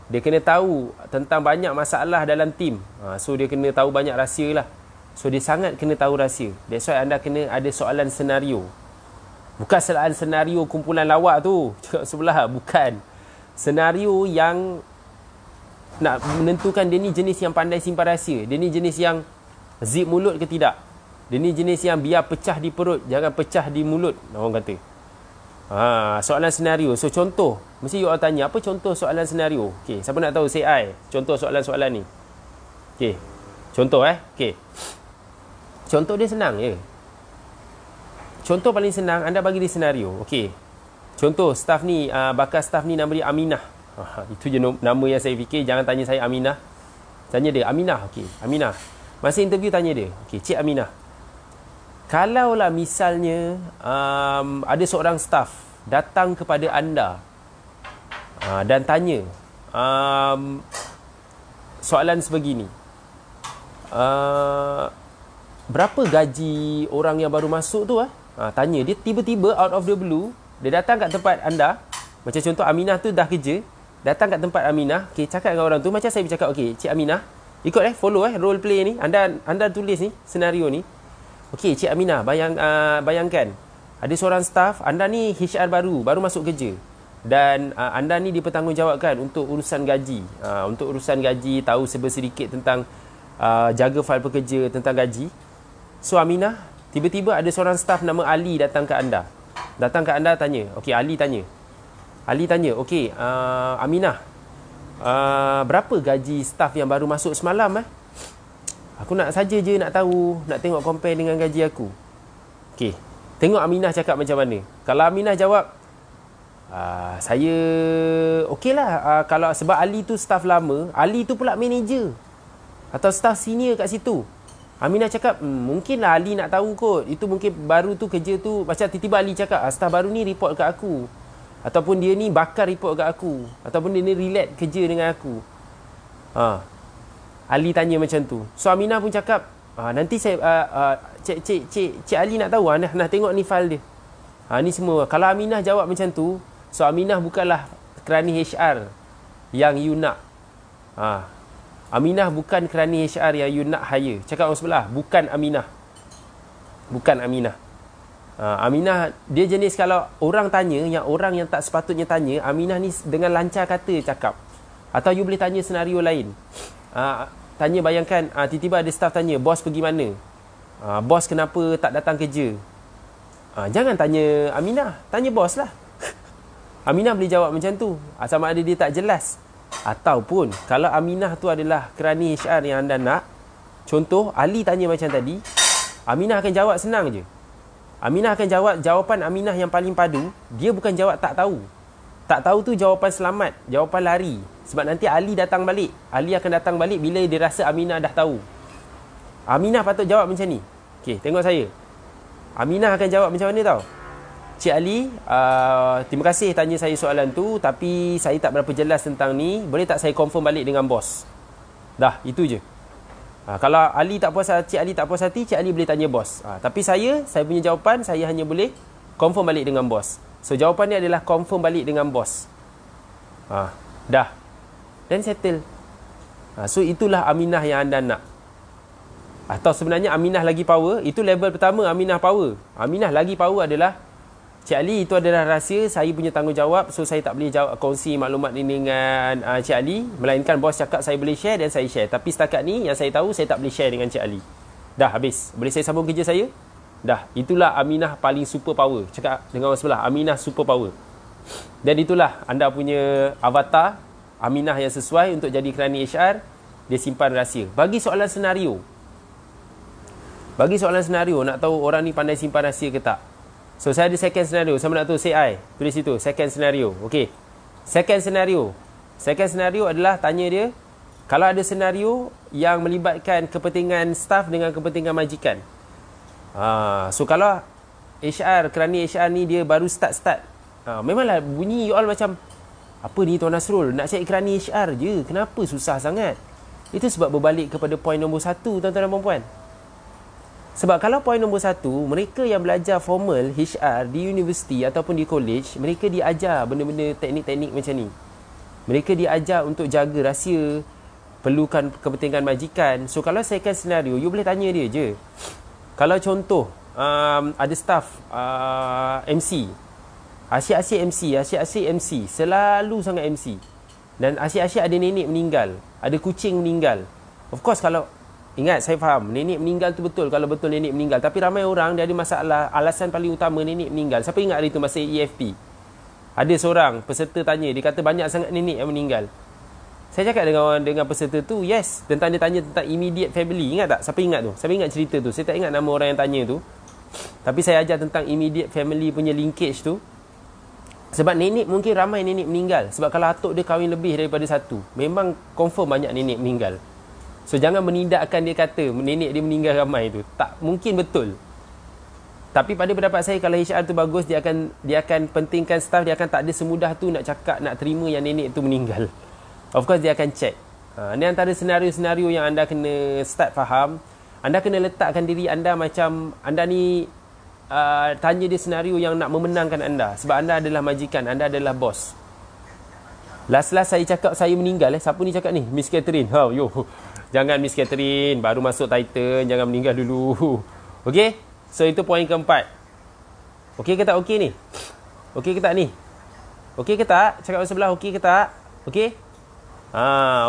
Dia kena tahu tentang banyak masalah dalam tim. So dia kena tahu banyak rahsia lah. So dia sangat kena tahu rahsia. That's why anda kena ada soalan senario. Bukan soalan senario kumpulan lawak tu. Cakap sebelah, bukan. Senario yang nak menentukan dia ni jenis yang pandai simpan rahsia. Dia ni jenis yang zip mulut ke tidak. Dia ni jenis yang biar pecah di perut, jangan pecah di mulut, orang kata. Soalan senario. So contoh, mesti you all tanya, apa contoh soalan senario? Okay, siapa nak tahu? Say I. Contoh soalan-soalan ni. Okay, contoh Okay, contoh dia senang je. Contoh paling senang, anda bagi dia senario. Okay, contoh staff ni, bakal staff ni nama dia Aminah. Itu je nama yang saya fikir. Jangan tanya saya Aminah. Tanya dia Aminah. Okay, Aminah. Masa interview tanya dia, okay, Cik Aminah, kalaulah misalnya ada seorang staff datang kepada anda dan tanya soalan sebegini, berapa gaji orang yang baru masuk tu? Tanya dia tiba-tiba out of the blue, dia datang kat tempat anda. Macam contoh Aminah tu dah kerja, datang kat tempat Aminah. Okay, cakap dengan orang tu macam saya bercakap. Okay, Cik Aminah, ikut follow role play ni. Anda tulis ni senario ni. Okey, Cik Aminah, bayangkan ada seorang staff, anda ni HR baru masuk kerja. Dan anda ni dipertanggungjawabkan untuk urusan gaji. Untuk urusan gaji, tahu sedikit tentang jaga fail pekerja tentang gaji. So Aminah, tiba-tiba ada seorang staff nama Ali datang ke anda. Datang ke anda tanya. Okey, Ali tanya, okey, Aminah, berapa gaji staff yang baru masuk semalam? Aku nak saja je nak tahu, nak tengok compare dengan gaji aku. Okey. Tengok Aminah cakap macam mana. Kalau Aminah jawab, saya okeylah. Kalau sebab Ali tu staff lama, Ali tu pula manager atau staff senior kat situ. Aminah cakap, mungkinlah Ali nak tahu kot. Itu mungkin baru tu kerja tu. Macam tiba-tiba Ali cakap, staff baru ni report kat aku. Ataupun dia ni bakar report kat aku. Ataupun dia ni relate kerja dengan aku. Ali tanya macam tu. So Aminah pun cakap, nanti saya Cik Ali nak tahu, nak tengok ni file dia. Ni semua. Kalau Aminah jawab macam tu, so Aminah bukanlah kerani HR yang you nak. Aminah bukan kerani HR yang you nak hire. Cakap orang sebelah, bukan Aminah. Bukan Aminah. Aminah, dia jenis kalau orang tanya, yang orang yang tak sepatutnya tanya, Aminah ni dengan lancar kata cakap. Atau you boleh tanya senario lain. Tanya, bayangkan tiba-tiba ada staff tanya, bos pergi mana? Bos kenapa tak datang kerja? Jangan tanya Aminah, tanya bos lah. Aminah boleh jawab macam tu. Sama ada dia tak jelas. Ataupun kalau Aminah tu adalah kerani HR yang anda nak, contoh Ali tanya macam tadi, Aminah akan jawab senang je. Aminah akan jawab, jawapan Aminah yang paling padu, dia bukan jawab tak tahu. Tak tahu tu jawapan selamat, jawapan lari. Sebab nanti Ali datang balik. Ali akan datang balik bila dia rasa Aminah dah tahu. Aminah patut jawab macam ni. Okey, tengok saya. Aminah akan jawab macam mana tau? Cik Ali, terima kasih tanya saya soalan tu, tapi saya tak berapa jelas tentang ni. Boleh tak saya confirm balik dengan bos? Dah, itu je. Kalau Ali tak puas, Cik Ali tak puas hati, Cik Ali boleh tanya bos. Tapi saya punya jawapan, saya hanya boleh confirm balik dengan bos. So jawapan ni adalah confirm balik dengan bos. Dah. Dan settle. So itulah Aminah yang anda nak. Atau sebenarnya Aminah lagi power. Itu level pertama, Aminah power. Aminah lagi power adalah, Cik Ali, itu adalah rahsia, saya punya tanggungjawab. So saya tak boleh kongsi maklumat ni dengan Cik Ali. Melainkan bos cakap saya boleh share dan saya share. Tapi setakat ni yang saya tahu, saya tak boleh share dengan Cik Ali. Dah habis. Boleh saya sambung kerja saya? Dah. Itulah Aminah paling super power. Cakap dengan orang sebelah, Aminah super power. Dan itulah anda punya avatar, Aminah yang sesuai untuk jadi kerani HR. Dia simpan rahsia. Bagi soalan senario. Nak tahu orang ni pandai simpan rahsia ke tak? So saya ada second scenario. Sama nak tahu, say I. Tulis situ, second scenario. Okey. Second scenario adalah tanya dia, kalau ada senario yang melibatkan kepentingan staff dengan kepentingan majikan. So kalau HR, kerani HR ni dia baru start. Memanglah bunyi you all macam, apa ni Tuan Nasrul, nak cari kerani HR je, kenapa susah sangat? Itu sebab berbalik kepada poin nombor 1, tuan-tuan dan puan-puan. Sebab kalau poin nombor 1, mereka yang belajar formal HR di universiti ataupun di college, mereka diajar benda-benda teknik-teknik macam ni. Mereka diajar untuk jaga rahsia, perlukan kepentingan majikan. So kalau second scenario, you boleh tanya dia je. Kalau contoh, ada staff MC, asyik-asyik MC, selalu sangat MC. Dan asyik-asyik ada nenek meninggal, ada kucing meninggal. Of course kalau, ingat, saya faham, nenek meninggal tu betul, kalau betul nenek meninggal. Tapi ramai orang, dia ada masalah, alasan paling utama nenek meninggal. Siapa ingat hari tu masa EFP? Ada seorang peserta tanya, dia kata banyak sangat nenek yang meninggal. Saya cakap dengan peserta tu, yes, tentang dia tanya tentang immediate family. Ingat tak? Siapa ingat tu? Siapa ingat cerita tu? Saya tak ingat nama orang yang tanya tu. Tapi saya ajar tentang immediate family punya linkage tu. Sebab nenek, mungkin ramai nenek meninggal. Sebab kalau atuk dia kahwin lebih daripada satu, memang confirm banyak nenek meninggal. So jangan menidakkan dia kata nenek dia meninggal ramai tu. Tak mungkin betul. Tapi pada pendapat saya, kalau HR tu bagus, dia akan pentingkan staff, dia akan tak ada semudah tu nak cakap, nak terima yang nenek tu meninggal. Of course dia akan check. Ini antara senario-senario yang anda kena start faham. Anda kena letakkan diri anda macam anda ni tanya dia senario yang nak memenangkan anda. Sebab anda adalah majikan, anda adalah bos. Last saya cakap saya meninggal. Siapa ni cakap ni? Miss Catherine. Jangan Miss Catherine, baru masuk Titan, jangan meninggal dulu. Okey? So itu poin keempat. Okey ke tak okey ni? Okey ke tak ni? Okey ke tak? Cakap orang sebelah okey ke tak? Okey?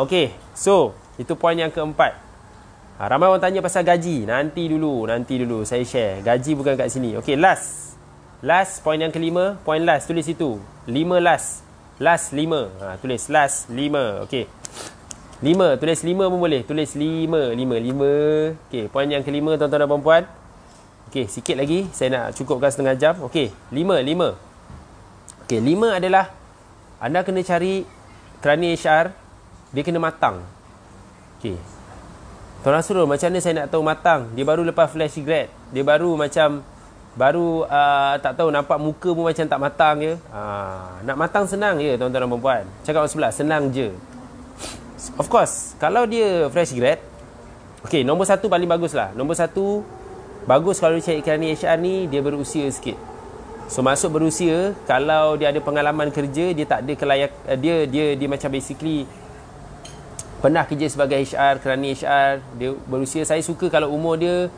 Okey. So, itu poin yang keempat. Ramai orang tanya pasal gaji. Nanti dulu saya share. Gaji bukan kat sini. Okey, last. Last, poin yang kelima. Poin last, tulis situ. 5 last. Last 5. Tulis last 5. Okey. 5, tulis 5 pun boleh. Tulis 5. Okey, poin yang kelima tuan-tuan dan puan-puan. Okey, sikit lagi. Saya nak cukupkan setengah jam. Okey, 5. Okey, 5 adalah anda kena cari kerana HR, dia kena matang. Okey. Tuan Nasrul, macam mana saya nak tahu matang? Dia baru lepas fresh grad. Dia baru tak tahu, nampak muka pun macam tak matang je. Nak matang senang je tuan-tuan dan puan-puan. Cakap orang sebelah, senang je. Of course, kalau dia fresh grad, okey, nombor 1 paling bagus lah. Nombor 1, bagus kalau dia cari kerana HR ni, dia berusia sikit. So masuk berusia, kalau dia ada pengalaman kerja, dia tak ada kelayak, dia macam basically pernah kerja sebagai HR, kerana HR, dia berusia. Saya suka kalau umur dia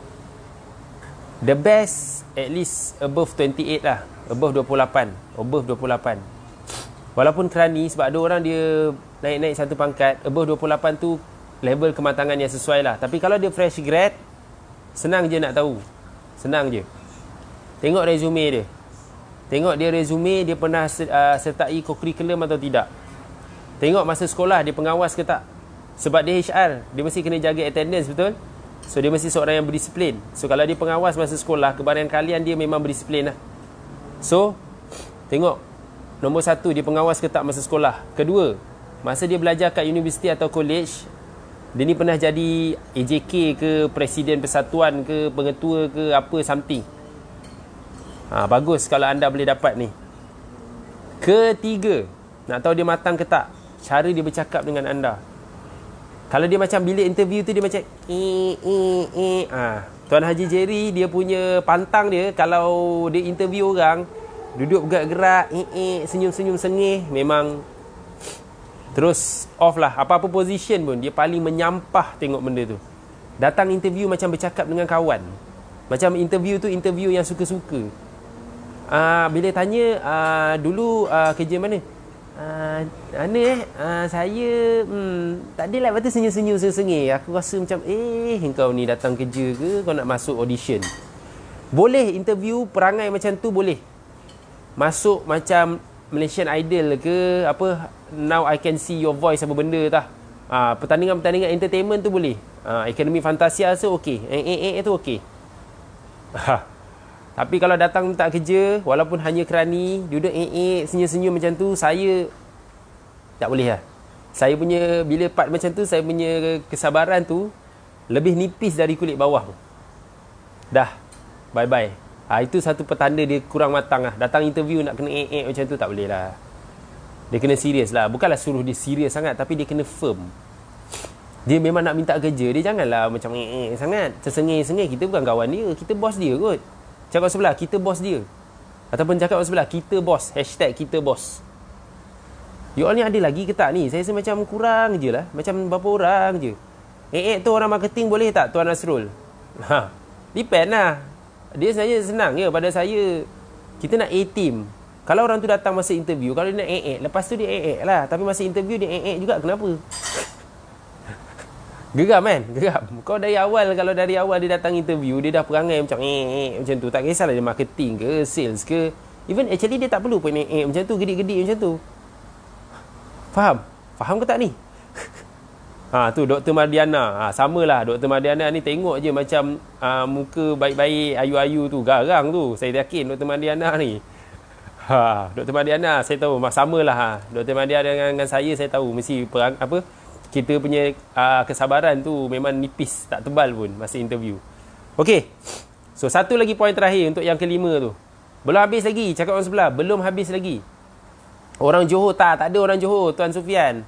the best at least above 28 lah, above 28. Walaupun kerani, sebab ada orang dia naik-naik satu pangkat, above 28 tu level kematangan yang sesuai lah. Tapi kalau dia fresh grad, senang je nak tahu. Senang je. Tengok resume dia. Tengok dia resume, dia pernah sertai co-curriculum atau tidak. Tengok masa sekolah, dia pengawas ke tak. Sebab dia HR, dia mesti kena jaga attendance, betul? So dia mesti seorang yang berdisiplin. So kalau dia pengawas masa sekolah, kebarang kalian dia memang berdisiplin lah. So tengok, nombor 1, dia pengawas ke tak masa sekolah. Kedua, masa dia belajar kat universiti atau college, dia ni pernah jadi AJK ke, presiden persatuan ke, pengetua ke, apa something. Bagus kalau anda boleh dapat ni. Ketiga, nak tahu dia matang ke tak, cara dia bercakap dengan anda. Kalau dia macam bilik interview tu, dia macam Tuan Haji Jerry, dia punya pantang dia, kalau dia interview orang, duduk bergerak-gerak, senyum-senyum sengih, memang terus off lah. Apa-apa position pun, dia paling menyampah tengok benda tu. Datang interview macam bercakap dengan kawan. Macam interview tu, interview yang suka-suka. Bila tanya, dulu kerja mana? Saya tak adalah, lepas tu senyum-senyum sengih. Aku rasa macam engkau ni datang kerja ke, kau nak masuk audition? Boleh interview perangai macam tu, boleh. Masuk macam Malaysian Idol ke apa, Now I Can See Your Voice, apa benda tah. Pertandingan-pertandingan entertainment tu boleh. Akademi Fantasia tu okey. Tu okey. Tapi kalau datang tak kerja, walaupun hanya kerani, duduk senyum-senyum macam tu, saya tak boleh lah. Saya punya, bila part macam tu, saya punya kesabaran tu lebih nipis dari kulit bawah. Dah, bye-bye. Itu satu petanda dia kurang matang lah. Datang interview nak kena macam tu, tak boleh lah. Dia kena serius lah. Bukanlah suruh dia serius sangat, tapi dia kena firm. Dia memang nak minta kerja, dia janganlah macam sangat. Tersengih-sengih, kita bukan kawan dia, kita bos dia kot. Cakap sebelah, kita bos dia. Ataupun cakap sebelah, kita bos. # kita bos. You all ni ada lagi ke tak ni? Saya rasa macam kurang je lah. Macam berapa orang je. Tu orang marketing boleh tak, Tuan Nasrul? Depend lah. Dia sebenarnya senang je pada saya. Kita nak A-team. Kalau orang tu datang masa interview, kalau dia nak lepas tu dia lah. Tapi masa interview dia juga, kenapa? Geram kan? Geram. Kau dari awal, kalau dari awal dia datang interview, dia dah perangai macam macam tu. Tak kisahlah dia marketing ke, sales ke. Even actually dia tak perlu pun macam tu, gedik-gedik macam tu. Faham? Faham ke tak ni? Tu Dr. Mardiana. Samalah Dr. Mardiana ni, tengok je macam muka baik-baik, ayu-ayu tu, garang tu. Saya yakin Dr. Mardiana ni. Dr. Mardiana saya tahu samalah. Dr. Mardiana dengan saya tahu mesti kita punya kesabaran tu memang nipis, tak tebal pun masa interview. Okey. So satu lagi poin terakhir untuk yang kelima tu. Belum habis lagi, cakap orang sebelah, belum habis lagi. Orang Johor tak ada orang Johor, Tuan Sufian.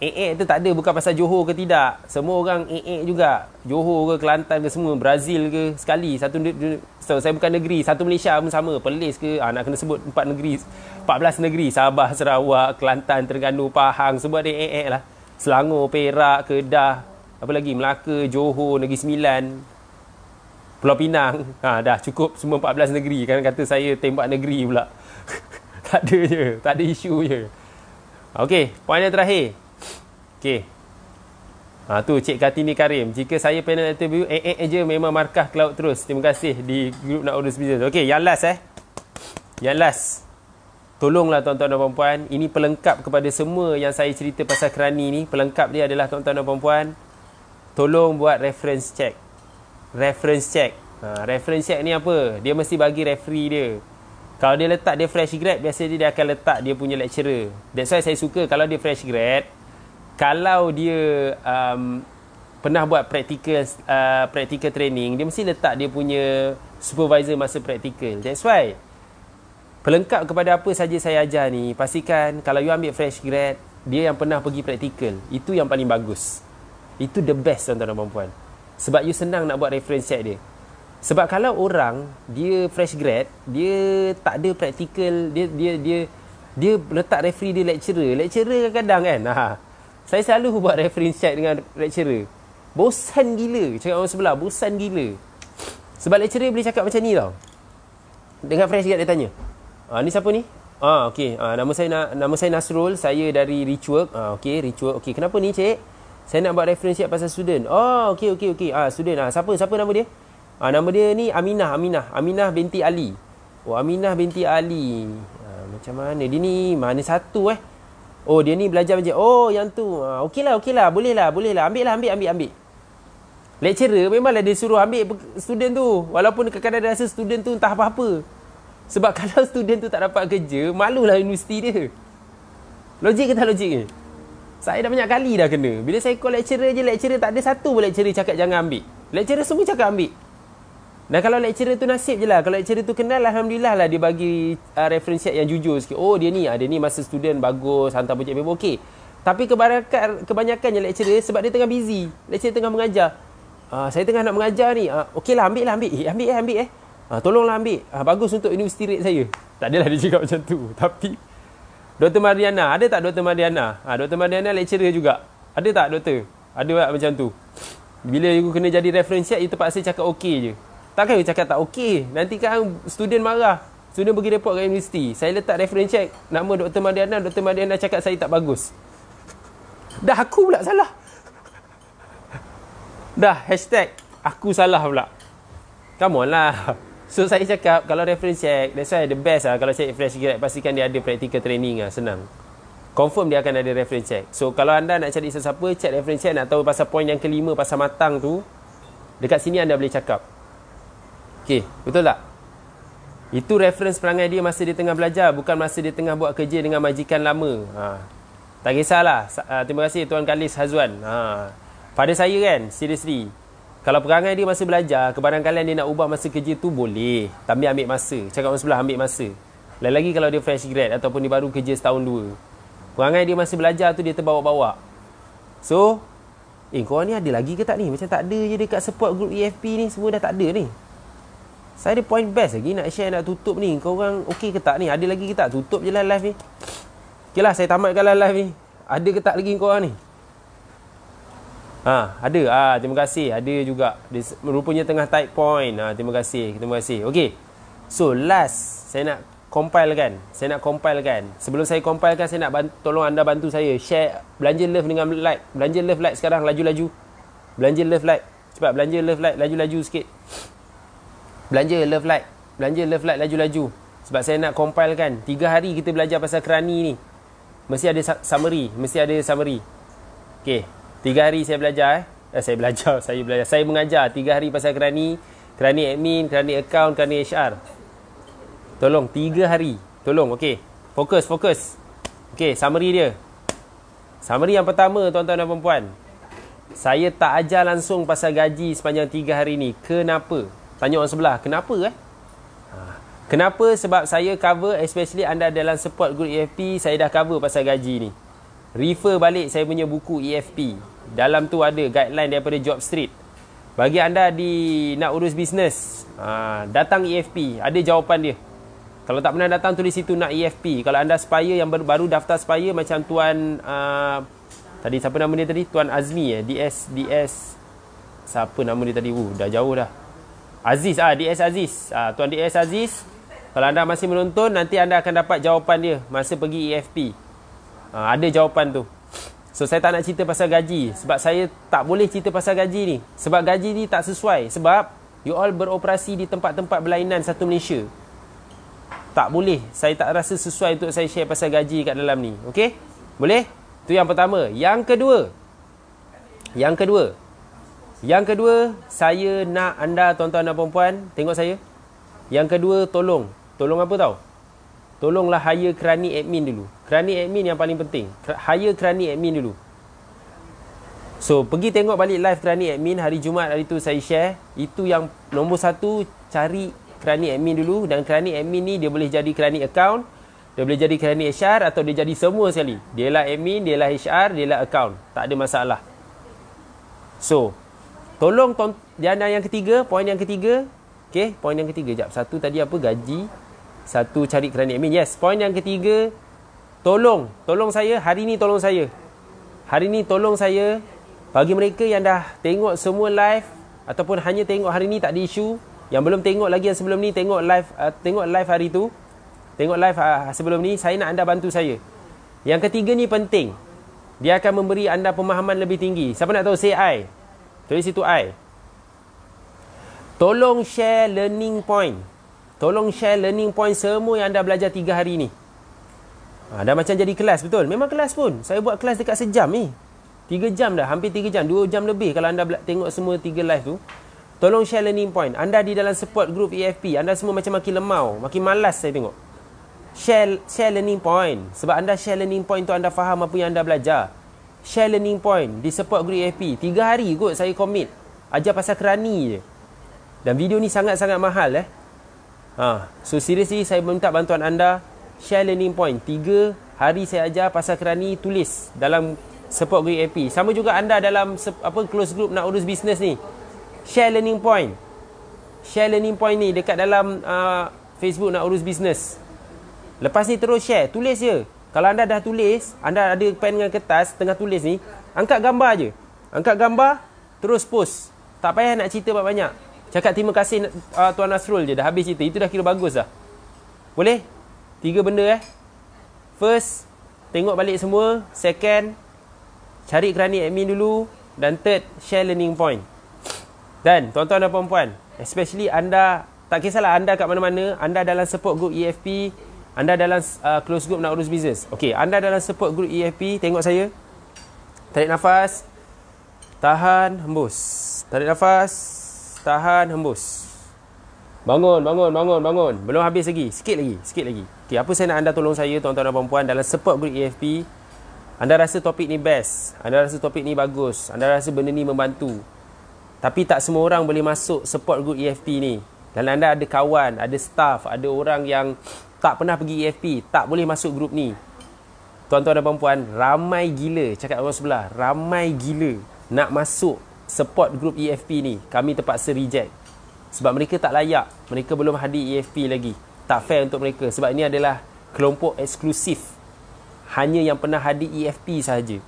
Tu tak ada, bukan pasal Johor ke tidak. Semua orang juga. Johor ke, Kelantan ke, semua, Brazil ke, sekali. Saya bukan negeri, satu Malaysia pun sama. Perlis ke, nak kena sebut 14 negeri. Sabah, Sarawak, Kelantan, Terengganu, Pahang, semua ada lah. Selangor, Perak, Kedah, apa lagi, Melaka, Johor, Negeri Sembilan, Pulau Pinang. Dah cukup semua 14 negeri. Kan kata saya tembak negeri pula. Tak ada je, tak ada isu je. Okey, poin yang terakhir. Okey. Tu Cik Kartini Karim. Jika saya panel interview je, memang markah cloud terus. Terima kasih di grup Nak Urus Business. Okey, yang last Yang last. Tolonglah tuan-tuan dan puan-puan, ini pelengkap kepada semua yang saya cerita pasal kerani ni. Pelengkap dia adalah tuan-tuan dan puan-puan, tolong buat reference check. Reference check ni apa? Dia mesti bagi referee dia. Kalau dia letak dia fresh grad, biasanya dia akan letak dia punya lecturer. That's why saya suka kalau dia fresh grad, kalau dia pernah buat practical training, dia mesti letak dia punya supervisor masa practical. That's why pelengkap kepada apa saja saya ajar ni, pastikan kalau you ambil fresh grad, dia yang pernah pergi practical. Itu yang paling bagus. Itu the best, tuan-tuan dan puan-puan. Sebab you senang nak buat reference check dia. Sebab kalau orang dia fresh grad, dia tak ada practical, dia letak referee dia lecturer kadang-kadang kan. Saya selalu buat reference check dengan lecturer. Bosan gila cakap orang sebelah, bosan gila. Sebab lecturer boleh cakap macam ni tau. Dengan fresh grad dia tanya, ni siapa ni? Okey, nama saya Nasrul, saya dari Richwork. Okey, Richwork. Okey, kenapa ni cik? Saya nak buat reference check pasal student. Okey. Student. Siapa nama dia? Nama dia ni Aminah binti Ali. Aminah binti Ali. Macam mana dia ni? Mana satu dia ni belajar macam yang tu. Okeylah. Boleh lah. Ambil. Lecturer memanglah dia suruh ambil student tu. Walaupun kadang-kadang rasa student tu entah apa-apa. Sebab kalau student tu tak dapat kerja, malulah universiti dia. Logik ke tak logik ni? Saya dah banyak kali dah kena. Bila saya call lecturer je, lecturer tak ada satu pun lecturer cakap jangan ambil. Lecturer semua cakap ambil. Dan kalau lecturer tu nasib je lah. Kalau lecturer tu kenal, Alhamdulillah lah dia bagi reference check yang jujur sikit. Dia ni masa student bagus, hantar projek paper okey. Tapi kebanyakannya lecturer sebab dia tengah busy. Lecturer tengah mengajar. Saya tengah nak mengajar ni. Okeylah, ambil. Tolonglah ambil. Bagus untuk universiti rate saya. Tak adalah dia cakap macam tu. Tapi Dr. Mariana, ada tak Dr. Mariana? Dr. Mariana lecturer juga. Ada tak doktor? Ada tak macam tu? Bila you kena jadi reference check, you terpaksa cakap okey je. Takkan you cakap tak okey? Nanti kan student marah. Student pergi report kat universiti. Saya letak reference check, nama Dr. Mariana. Dr. Mariana cakap saya tak bagus. Dah aku pula salah. Dah hashtag aku salah pula. Come on lah. So saya cakap kalau reference check, that's why the best lah. Kalau check fresh grad, pastikan dia ada practical training lah. Senang. Confirm dia akan ada reference check. So kalau anda nak cari sesiapa, check reference check, nak tahu pasal poin yang kelima, pasal matang tu, dekat sini anda boleh cakap. Okay, betul tak? Itu reference perangai dia masa dia tengah belajar, bukan masa dia tengah buat kerja dengan majikan lama. Tak kisahlah. Terima kasih Tuan Kalis Hazwan. Pada saya kan, seriously, kalau perangai dia masa belajar, kebarangkalian dia nak ubah masa kerja tu boleh. Tapi ambil masa. Cakap orang sebelah, ambil masa. Lagi kalau dia fresh grad ataupun dia baru kerja setahun dua. Perangai dia masa belajar tu dia terbawa-bawa. So, korang ni ada lagi ke tak ni? Macam tak ada je dekat support group EFP ni. Semua dah tak ada ni. Saya ada point best lagi nak share, nak tutup ni. Korang okey ke tak ni? Ada lagi ke tak? Tutup je lah live ni. Okay lah, saya tamatkan live ni. Ada ke tak lagi korang ni? Ada. Terima kasih. Ada juga. Dia rupanya tengah type point. Terima kasih. Okey. So, last. Saya nak compilekan. Sebelum saya compilekan, saya nak tolong anda bantu saya. Share. Belanja love dengan like. Belanja love like sekarang. Laju-laju. Belanja love like. Cepat. Belanja love like. Laju-laju sikit. Belanja love like. Laju-laju. Sebab saya nak compilekan. 3 hari kita belajar pasal kerani ni. Mesti ada summary. Okey. 3 hari saya belajar Saya mengajar 3 hari pasal kerani admin, kerani account, kerani HR. Tolong 3 hari. Tolong, okey. Fokus. Okey, summary dia. Summary yang pertama, tuan-tuan dan puan-puan. Saya tak ajar langsung pasal gaji sepanjang 3 hari ni. Kenapa? Tanya orang sebelah, kenapa Kenapa? Sebab saya cover, especially anda dalam support group EFP, saya dah cover pasal gaji ni. Refer balik saya punya buku EFP. Dalam tu ada guideline daripada Job Street. Bagi anda nak urus bisnes, datang EFP, ada jawapan dia. Kalau tak pernah datang, tulis situ nak EFP. Kalau anda Spire yang baru daftar Spire, macam Tuan tadi siapa nama dia tadi? Tuan Azmi DS siapa nama dia tadi? Dah jauh dah. Aziz, DS Aziz. Tuan DS Aziz, kalau anda masih menonton, nanti anda akan dapat jawapan dia masa pergi EFP. Ada jawapan tu. So saya tak nak cerita pasal gaji, sebab saya tak boleh cerita pasal gaji ni. Sebab gaji ni tak sesuai. Sebab you all beroperasi di tempat-tempat berlainan satu Malaysia. Tak boleh. Saya tak rasa sesuai untuk saya share pasal gaji kat dalam ni. Okey? Boleh? Itu yang pertama. Yang kedua. Yang kedua, saya nak anda tuan-tuan dan puan-puan tengok saya. Yang kedua, tolong apa tahu? Tolonglah hire kerani admin dulu. Kerani admin yang paling penting. Hire kerani admin dulu. So, pergi tengok balik live kerani admin hari Jumaat hari tu saya share. Itu yang nombor satu, cari kerani admin dulu. Dan kerani admin ni dia boleh jadi kerani account, dia boleh jadi kerani HR atau dia jadi semua sekali. Dia lah admin, dia lah HR, dia lah account. Tak ada masalah. So, tolong dan yang ketiga, poin yang ketiga. Okay, poin yang ketiga. Sekejap, satu tadi apa? Gaji. Satu, cari kerani admin. Yes, poin yang ketiga. Tolong saya. Hari ni tolong saya. Hari ni tolong saya. Bagi mereka yang dah tengok semua live ataupun hanya tengok hari ni tak ada isu. Yang belum tengok lagi yang sebelum ni, tengok live hari tu. Tengok live sebelum ni. Saya nak anda bantu saya. Yang ketiga ni penting. Dia akan memberi anda pemahaman lebih tinggi. Siapa nak tahu? Say I. Tulis situ I. Tolong share learning point. Tolong share learning point semua yang anda belajar 3 hari ni. Dah macam jadi kelas, betul? Memang kelas pun. Saya buat kelas dekat sejam ni. 3 jam dah. Hampir 3 jam. 2 jam lebih kalau anda tengok semua 3 live tu. Tolong share learning point. Anda di dalam support group EFP. Anda semua macam makin lemau. Makin malas saya tengok. Share learning point. Sebab anda share learning point tu, anda faham apa yang anda belajar. Share learning point di support group EFP. 3 hari kot saya commit. Ajar pasal kerani je. Dan video ni sangat-sangat mahal So seriously saya minta bantuan anda. Share learning point. 3 hari saya ajar pasal kerani. Tulis dalam support group EFP. Sama juga anda dalam close group nak urus bisnes ni. Share learning point. Share learning point ni dekat dalam Facebook nak urus bisnes. Lepas ni terus share. Tulis je. Kalau anda dah tulis, anda ada pen dengan kertas tengah tulis ni, angkat gambar je. Angkat gambar, terus post. Tak payah nak cerita banyak-banyak. Cakap terima kasih Tuan Nasrul je, dah habis cerita. Itu dah kira bagus dah. Boleh? 3 benda First, tengok balik semua. Second, cari kerani admin dulu. Dan third, share learning point. Dan tuan-tuan dan puan-puan, especially anda, tak kisahlah anda kat mana-mana, anda dalam support group EFP, anda dalam close group nak urus bisnes. Okey, anda dalam support group EFP, tengok saya. Tarik nafas. Tahan, hembus. Tarik nafas. Tahan, hembus. Bangun. Belum habis lagi. Sikit lagi. Okey, apa saya nak anda tolong saya, tuan-tuan dan puan-puan, dalam support group EFP. Anda rasa topik ni best. Anda rasa topik ni bagus. Anda rasa benda ni membantu. Tapi tak semua orang boleh masuk support group EFP ni. Dan anda ada kawan, ada staff, ada orang yang tak pernah pergi EFP, tak boleh masuk grup ni. Tuan-tuan dan puan-puan, ramai gila, cakap orang sebelah, ramai gila nak masuk support group EFP ni. Kami terpaksa reject. Sebab mereka tak layak. Mereka belum hadir EFP lagi. Tak fair untuk mereka. Sebab ini adalah kelompok eksklusif. Hanya yang pernah hadir EFP sahaja.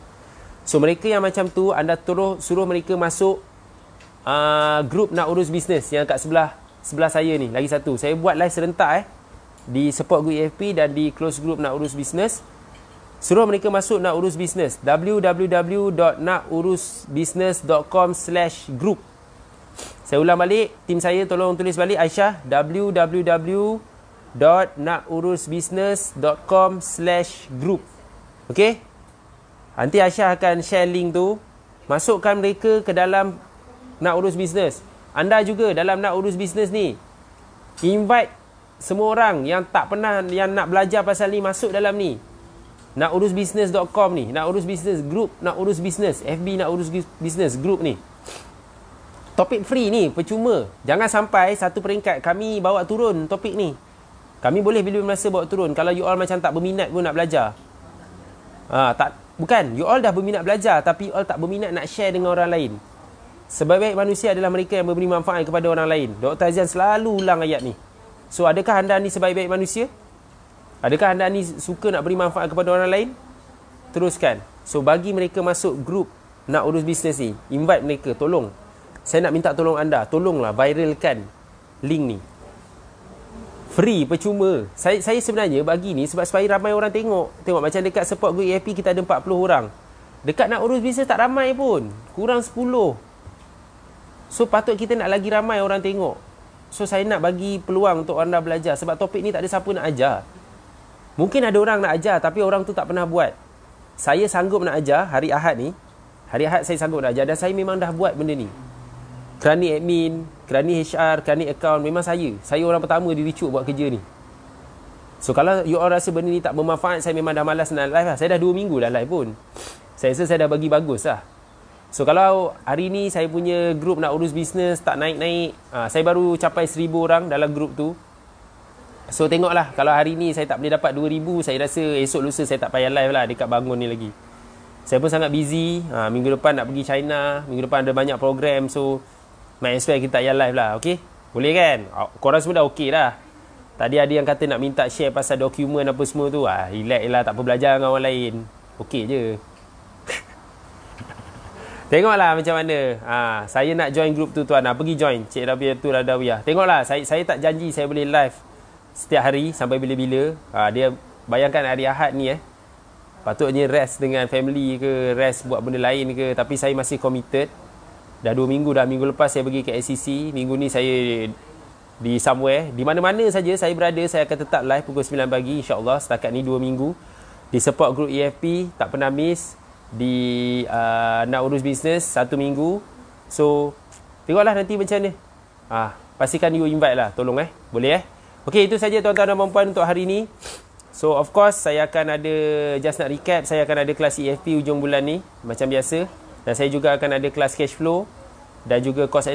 So mereka yang macam tu, anda suruh mereka masuk grup nak urus bisnes yang kat sebelah saya ni. Lagi satu, saya buat live serentak di support group EFP dan di close group nak urus bisnes. Suruh mereka masuk nak urus bisnes. www.nakurusbusiness.com/group. Saya ulang balik, tim saya tolong tulis balik Aisyah. www.nakurusbusiness.com/group. Okey? Nanti Aisyah akan share link tu. Masukkan mereka ke dalam nak urus bisnes. Anda juga dalam nak urus bisnes ni, invite semua orang yang tak pernah, yang nak belajar pasal ni, masuk dalam ni. Nakurusbusiness.com ni, nak urus bisnes group, nak urus bisnes FB, nak urus bisnes group ni. Topik free ni, percuma. Jangan sampai satu peringkat kami bawa turun topik ni. Kami boleh bila masa bawa turun kalau you all macam tak berminat pun nak belajar. Bukan, you all dah berminat belajar tapi you all tak berminat nak share dengan orang lain. Sebaik-baik manusia adalah mereka yang memberi manfaat kepada orang lain. Dr. Azian selalu ulang ayat ni. So, adakah anda ni sebaik-baik manusia? Adakah anda ni suka nak beri manfaat kepada orang lain? Teruskan. So, bagi mereka masuk grup nak urus bisnes ni. Invite mereka, tolong. Saya nak minta tolong anda. Tolonglah viralkan link ni. Free, percuma. Saya sebenarnya bagi ni sebab supaya ramai orang tengok. Tengok macam dekat support group EFP kita ada 40 orang. Dekat nak urus bisnes tak ramai pun. Kurang 10. So patut kita nak lagi ramai orang tengok. So saya nak bagi peluang untuk anda belajar. Sebab topik ni tak ada siapa nak ajar. Mungkin ada orang nak ajar tapi orang tu tak pernah buat. Saya sanggup nak ajar hari Ahad ni. Hari Ahad saya sanggup nak ajar. Dan saya memang dah buat benda ni. kerani admin, kerani HR, kerani account, memang saya orang pertama di recruit buat kerja ni. So kalau you all rasa benda ni tak bermanfaat, saya memang dah malas nak live lah. Saya dah 2 minggu dah live pun. Saya rasa saya dah bagi bagus lah. So kalau hari ni saya punya group nak urus bisnes tak naik-naik, saya baru capai 1000 orang dalam group tu. So tengoklah, kalau hari ni saya tak boleh dapat 2000, saya rasa esok lusa saya tak payah live lah dekat bangun ni lagi. Saya pun sangat busy. Minggu depan nak pergi China, minggu depan ada banyak program. So might as well kita tak payah live lah. Okay? Boleh kan? Korang semua dah okay dah. Tadi ada yang kata nak minta share pasal dokumen apa semua tu. Relax lah, tak apa, belajar dengan orang lain. Okay je. Tengoklah macam mana. Saya nak join group tu tuan. Pergi join Cik Rabiatul Adawiyah. Tengoklah, saya tak janji saya boleh live setiap hari sampai bila-bila. Dia bayangkan hari Ahad ni patutnya rest dengan family ke, rest buat benda lain ke, tapi saya masih committed. Dah 2 minggu dah. Minggu lepas saya pergi ke SCC, minggu ni saya di somewhere, di mana-mana saja saya berada, saya akan tetap live pukul 9 pagi insya-Allah. Setakat ni 2 minggu di support group EFP, tak pernah miss. Di nak urus bisnes 1 minggu. So tengoklah nanti macam mana. Pastikan you invite lah, tolong boleh Okey, itu saja tuan-tuan dan puan-puan untuk hari ni. So of course saya akan ada, just nak recap, saya akan ada kelas EFP hujung bulan ni macam biasa, dan saya juga akan ada kelas cash flow dan juga cost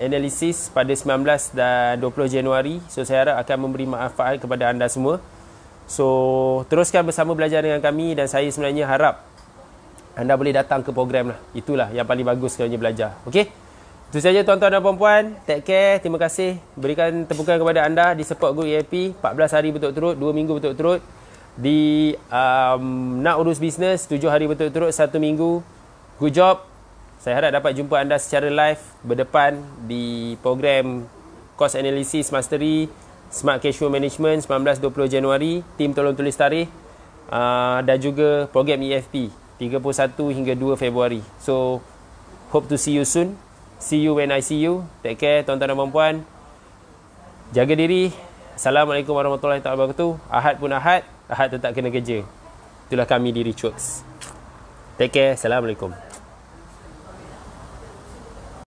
analysis pada 19 dan 20 Januari. So saya harap akan memberi manfaat kepada anda semua. So teruskan bersama belajar dengan kami, dan saya sebenarnya harap anda boleh datang ke program lah. Itulah yang paling bagus kalau belajar. Okey, itu saja tuan-tuan dan puan-puan. Take care, terima kasih. Berikan tepukan kepada anda di support group EFP 14 hari berturut-turut, 2 minggu berturut-turut. Di nak urus bisnes 7 hari berturut-turut, 1 minggu. Good job. Saya harap dapat jumpa anda secara live berdepan di program Cost Analysis Mastery Smart Cash Flow Management 19-20 Januari. Tim tolong tulis tarikh. Dan juga program EFP 31 hingga 2 Februari. So hope to see you soon. See you when I see you. Take care tuan-tuan dan puan-puan. Jaga diri. Assalamualaikum warahmatullahi wabarakatuh. Ahad pun Ahad, Ahad tetap kena kerja. Itulah kami di Richworks. Take care. Assalamualaikum.